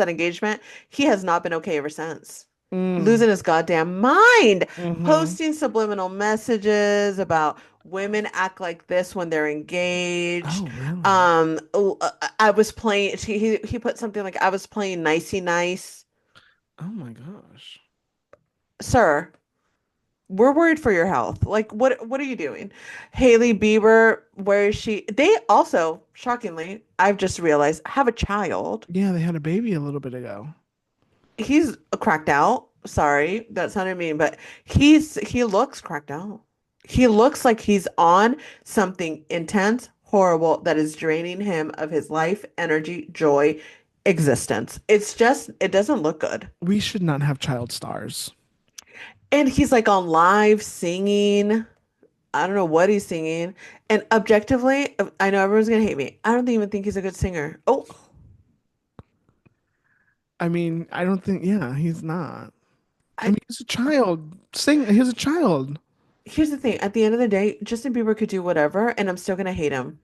S2: engagement. He has not been okay ever since.
S1: Mm.
S2: Losing his goddamn mind,
S1: Mm-hmm.
S2: posting subliminal messages about women act like this when they're engaged.
S1: Oh, really?
S2: I was playing. He put something like I was playing nicey nice,
S1: Oh my gosh.
S2: sir. We're worried for your health. Like, what are you doing? Hailey Bieber, where is she? They also, shockingly, I've just realized, have a child.
S1: Yeah, they had a baby a little bit ago.
S2: He's cracked out. Sorry, that sounded mean, but he looks cracked out. He looks like he's on something intense, horrible that is draining him of his life, energy, joy, existence. It's just it doesn't look good.
S1: We should not have child stars.
S2: And he's like on live singing. I don't know what he's singing. And objectively, I know everyone's gonna hate me. I don't even think he's a good singer. Oh,
S1: I mean, I don't think, yeah, he's not. I
S2: I
S1: mean, he's a child. He's a child.
S2: here's the thing. At the end of the day, Justin Bieber could do whatever, and I'm still gonna hate him.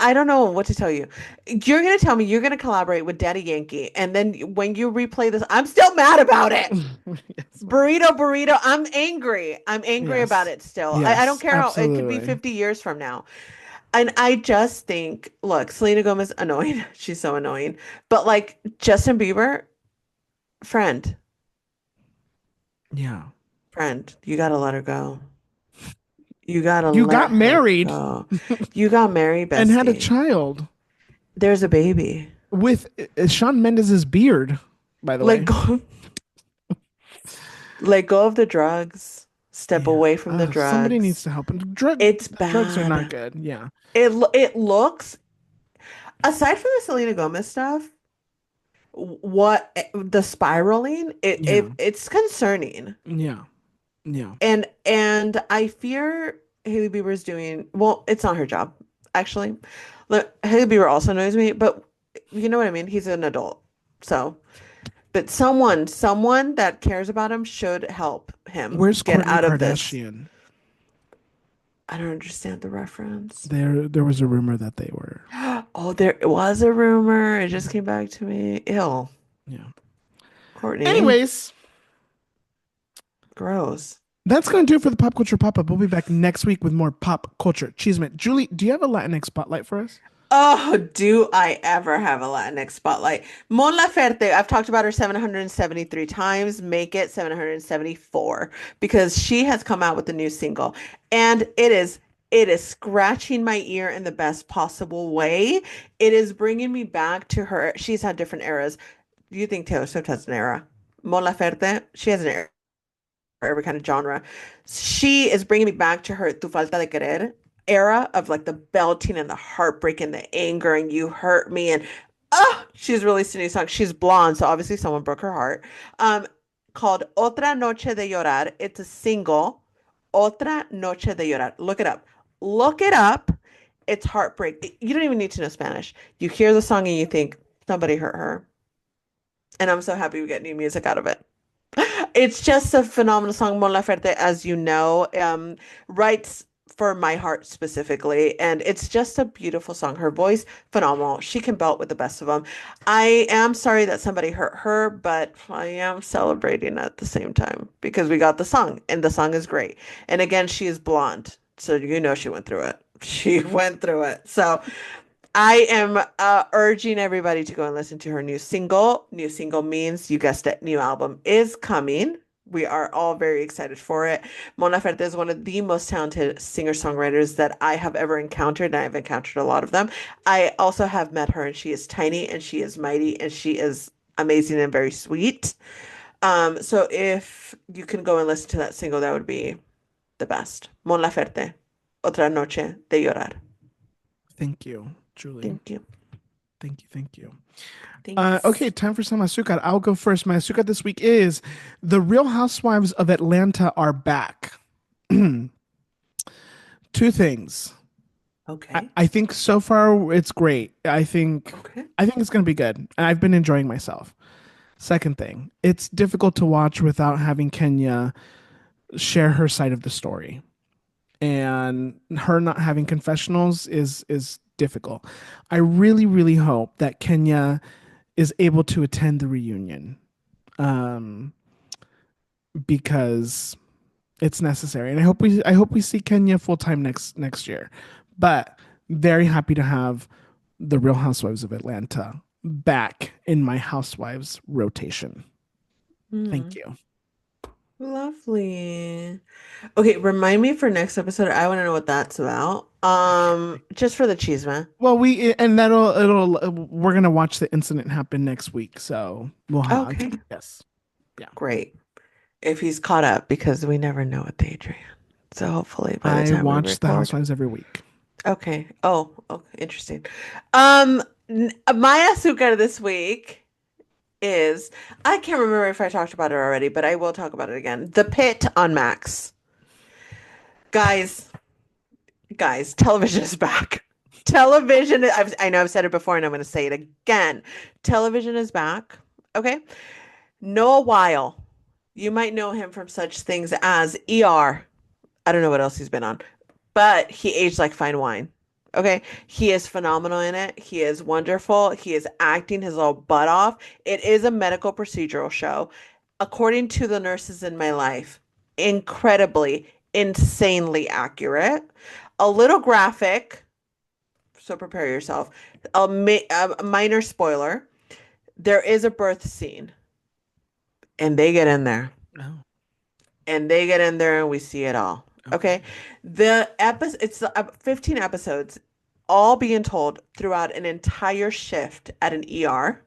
S2: I don't know what to tell you. You're gonna tell me you're gonna collaborate with Daddy Yankee, and then when you replay this, I'm still mad about it.
S1: Yes.
S2: Burrito, I'm angry. I'm angry about
S1: Yes.
S2: it still. I don't
S1: Yes,
S2: care how it could be
S1: absolutely.
S2: 50 years from now. And I just think, look, Selena Gomez, annoying. She's so annoying. But like Justin Bieber, friend,
S1: Yeah.
S2: friend, you gotta let her go. You gotta
S1: You
S2: let
S1: got
S2: her
S1: married
S2: go. You got married,
S1: and had a
S2: bestie.
S1: child
S2: There's a baby.
S1: with Shawn Mendes' beard, by the
S2: Let
S1: way.
S2: go, let go of the drugs. Step
S1: Yeah.
S2: away from the
S1: Somebody needs
S2: drugs.
S1: to help him.
S2: It's
S1: Drugs are not
S2: bad.
S1: good. Yeah.
S2: It looks aside from the Selena Gomez stuff, what the spiraling,
S1: Yeah.
S2: it's concerning.
S1: Yeah. Yeah.
S2: And I fear Hailey Bieber is doing well, it's not her job, actually. Look, Hailey Bieber also annoys me, but you know what I mean? He's an adult. So, but someone that cares about him should help him
S1: Where's
S2: get
S1: Kourtney
S2: out of this.
S1: Kardashian?
S2: I don't understand the reference.
S1: There was a rumor that they were.
S2: Oh, there was a rumor. It just came back to me. Ew.
S1: Yeah.
S2: Courtney.
S1: Anyways,
S2: Gross.
S1: that's going to do it for the pop culture pop up. We'll be back next week with more pop culture. Chisme. Julie, do you have a Latinx spotlight for us?
S2: Oh, do I ever have a Latinx spotlight? Mon Laferte, I've talked about her 773 times. Make it 774 because she has come out with a new single, and it is scratching my ear in the best possible way. It is bringing me back to her. She's had different eras. Do you think Taylor Swift has an era? Mon Laferte, she has an era for every kind of genre. She is bringing me back to her Tu Falta de Querer era of like the belting and the heartbreak and the anger and you hurt me and she's released a new song. She's blonde, so obviously someone broke her heart. Um, called Otra Noche de Llorar. It's a single. Otra Noche de Llorar. Look it up. Look it up. It's heartbreak. You don't even need to know Spanish. You hear the song and you think somebody hurt her. And I'm so happy we get new music out of it. It's just a phenomenal song. Mon Laferte, as you know, writes for my heart specifically, and it's just a beautiful song. Her voice, phenomenal. She can belt with the best of them. I am sorry that somebody hurt her, but I am celebrating at the same time because we got the song, and the song is great. And again, she is blonde, so you know she went through it. She went through it. So I am urging everybody to go and listen to her new single. New single means, you guessed it, new album is coming. We are all very excited for it. Mon Laferte is one of the most talented singer-songwriters that I have ever encountered, and I've encountered a lot of them. I also have met her, and she is tiny, and she is mighty, and she is amazing and very sweet. So if you can go and listen to that single, that would be the best. Mon Laferte, Otra Noche de Llorar.
S1: Thank you, Julie.
S2: Thank you.
S1: Thank you. Thank you. Okay,
S2: Thanks.
S1: time for some azúcar. I'll go first. My azúcar this week is The Real Housewives of Atlanta are back. Two things.
S2: Okay.
S1: I think so far it's great.
S2: Okay.
S1: I think it's going to be good. And I've been enjoying myself. Second thing, it's difficult to watch without having Kenya share her side of the story. And her not having confessionals is difficult. I really really hope that Kenya is able to attend the reunion. Um because it's necessary. And I hope we see Kenya full time next year. But very happy to have the Real Housewives of Atlanta back in my housewives rotation. Thank
S2: Hmm.
S1: you.
S2: Lovely. Okay, remind me for next episode. I want to know what that's about. Just for the chisme.
S1: Well, we and that'll it'll we're gonna watch the incident happen next week, so we'll have
S2: Okay,
S1: yes, yeah.
S2: great. If he's caught up, because we never know with Adrian. So hopefully by the
S1: I
S2: time we
S1: watch the
S2: record.
S1: Housewives every week.
S2: Okay. Oh, interesting. My asuka this week is I can't remember if I talked about it already, but I will talk about it again. The Pit on Max. Guys, television is back. Television, I know I've said it before and I'm going to say it again. Television is back. Okay. Noah Weil. You might know him from such things as ER. I don't know what else he's been on, but he aged like fine wine. Okay. He is phenomenal in it. He is wonderful. He is acting his little butt off. It is a medical procedural show. According to the nurses in my life, incredibly, insanely accurate. A little graphic, so prepare yourself. A minor spoiler. There is a birth scene, and they get in there.
S1: Oh,
S2: And they get in there and we see it all. Okay. The episode, it's 15 episodes, all being told throughout an entire shift at an ER.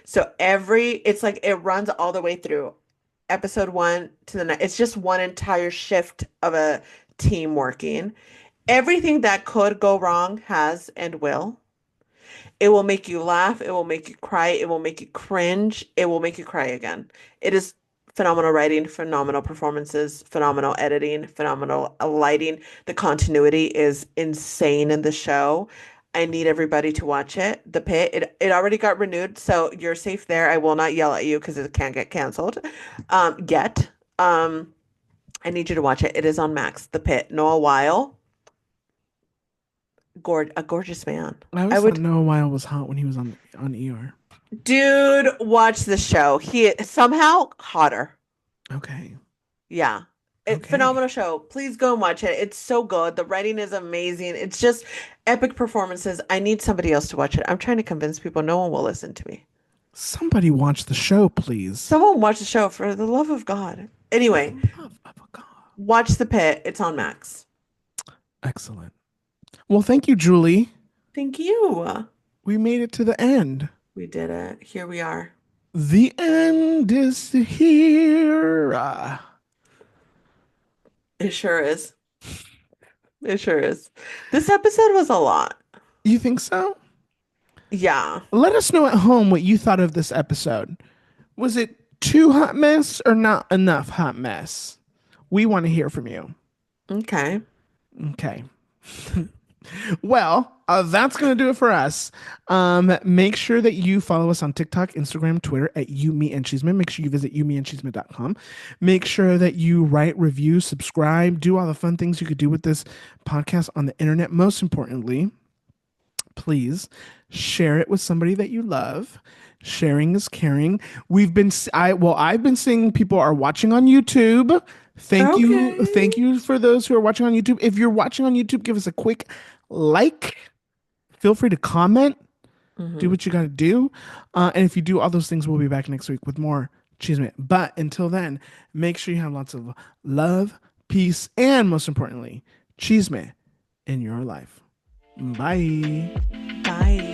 S2: So it's like it runs all the way through episode one to the next. It's just one entire shift of a team working. Everything that could go wrong has and will. It will make you laugh. It will make you cry. It will make you cringe. It will make you cry again. It is phenomenal writing, phenomenal performances, phenomenal editing, phenomenal lighting. The continuity is insane in the show. I need everybody to watch it. The Pit, it already got renewed, so you're safe there. I will not yell at you because it can't get canceled yet. I need you to watch it. It is on Max. The Pit. Noah Weil, a gorgeous man.
S1: I
S2: I
S1: always thought
S2: would
S1: Noah Weil was hot when he was on ER.
S2: Dude, watch the show. He is somehow hotter.
S1: Okay,
S2: Yeah.
S1: okay.
S2: Phenomenal show. Please go and watch it. It's so good. The writing is amazing. It's just epic performances. I need somebody else to watch it. I'm trying to convince people. No one will listen to me.
S1: Somebody watch the show, please.
S2: Someone watch the show for the love of God.
S1: For
S2: Anyway,
S1: the love of a God.
S2: watch The Pit. It's on Max.
S1: Excellent. Well, thank you, Julie.
S2: Thank you.
S1: We made it to the end.
S2: We did it. Here we are.
S1: The end is here.
S2: It sure is. It sure is. This episode was a lot.
S1: You think so?
S2: Yeah.
S1: Let us know at home what you thought of this episode. Was it too hot mess or not enough hot mess? We want to hear from you.
S2: Okay.
S1: Okay. Well, that's going to do it for us. Make sure that you follow us on TikTok, Instagram, Twitter at You, Me, and Chisme. Make sure you visit youmeandchisme.com. Make sure that you write reviews, subscribe, do all the fun things you could do with this podcast on the internet. Most importantly, please share it with somebody that you love. Sharing is caring. I've been seeing people are watching on YouTube.
S2: Okay.
S1: Thank you for those who are watching on YouTube. If you're watching on YouTube, give us a quick like. Feel free to comment. Do what you got to do. And if you do all those things, we'll be back next week with more Chisme. But until then, make sure you have lots of love, peace, and most importantly, Chisme in your life. Bye.
S2: Bye.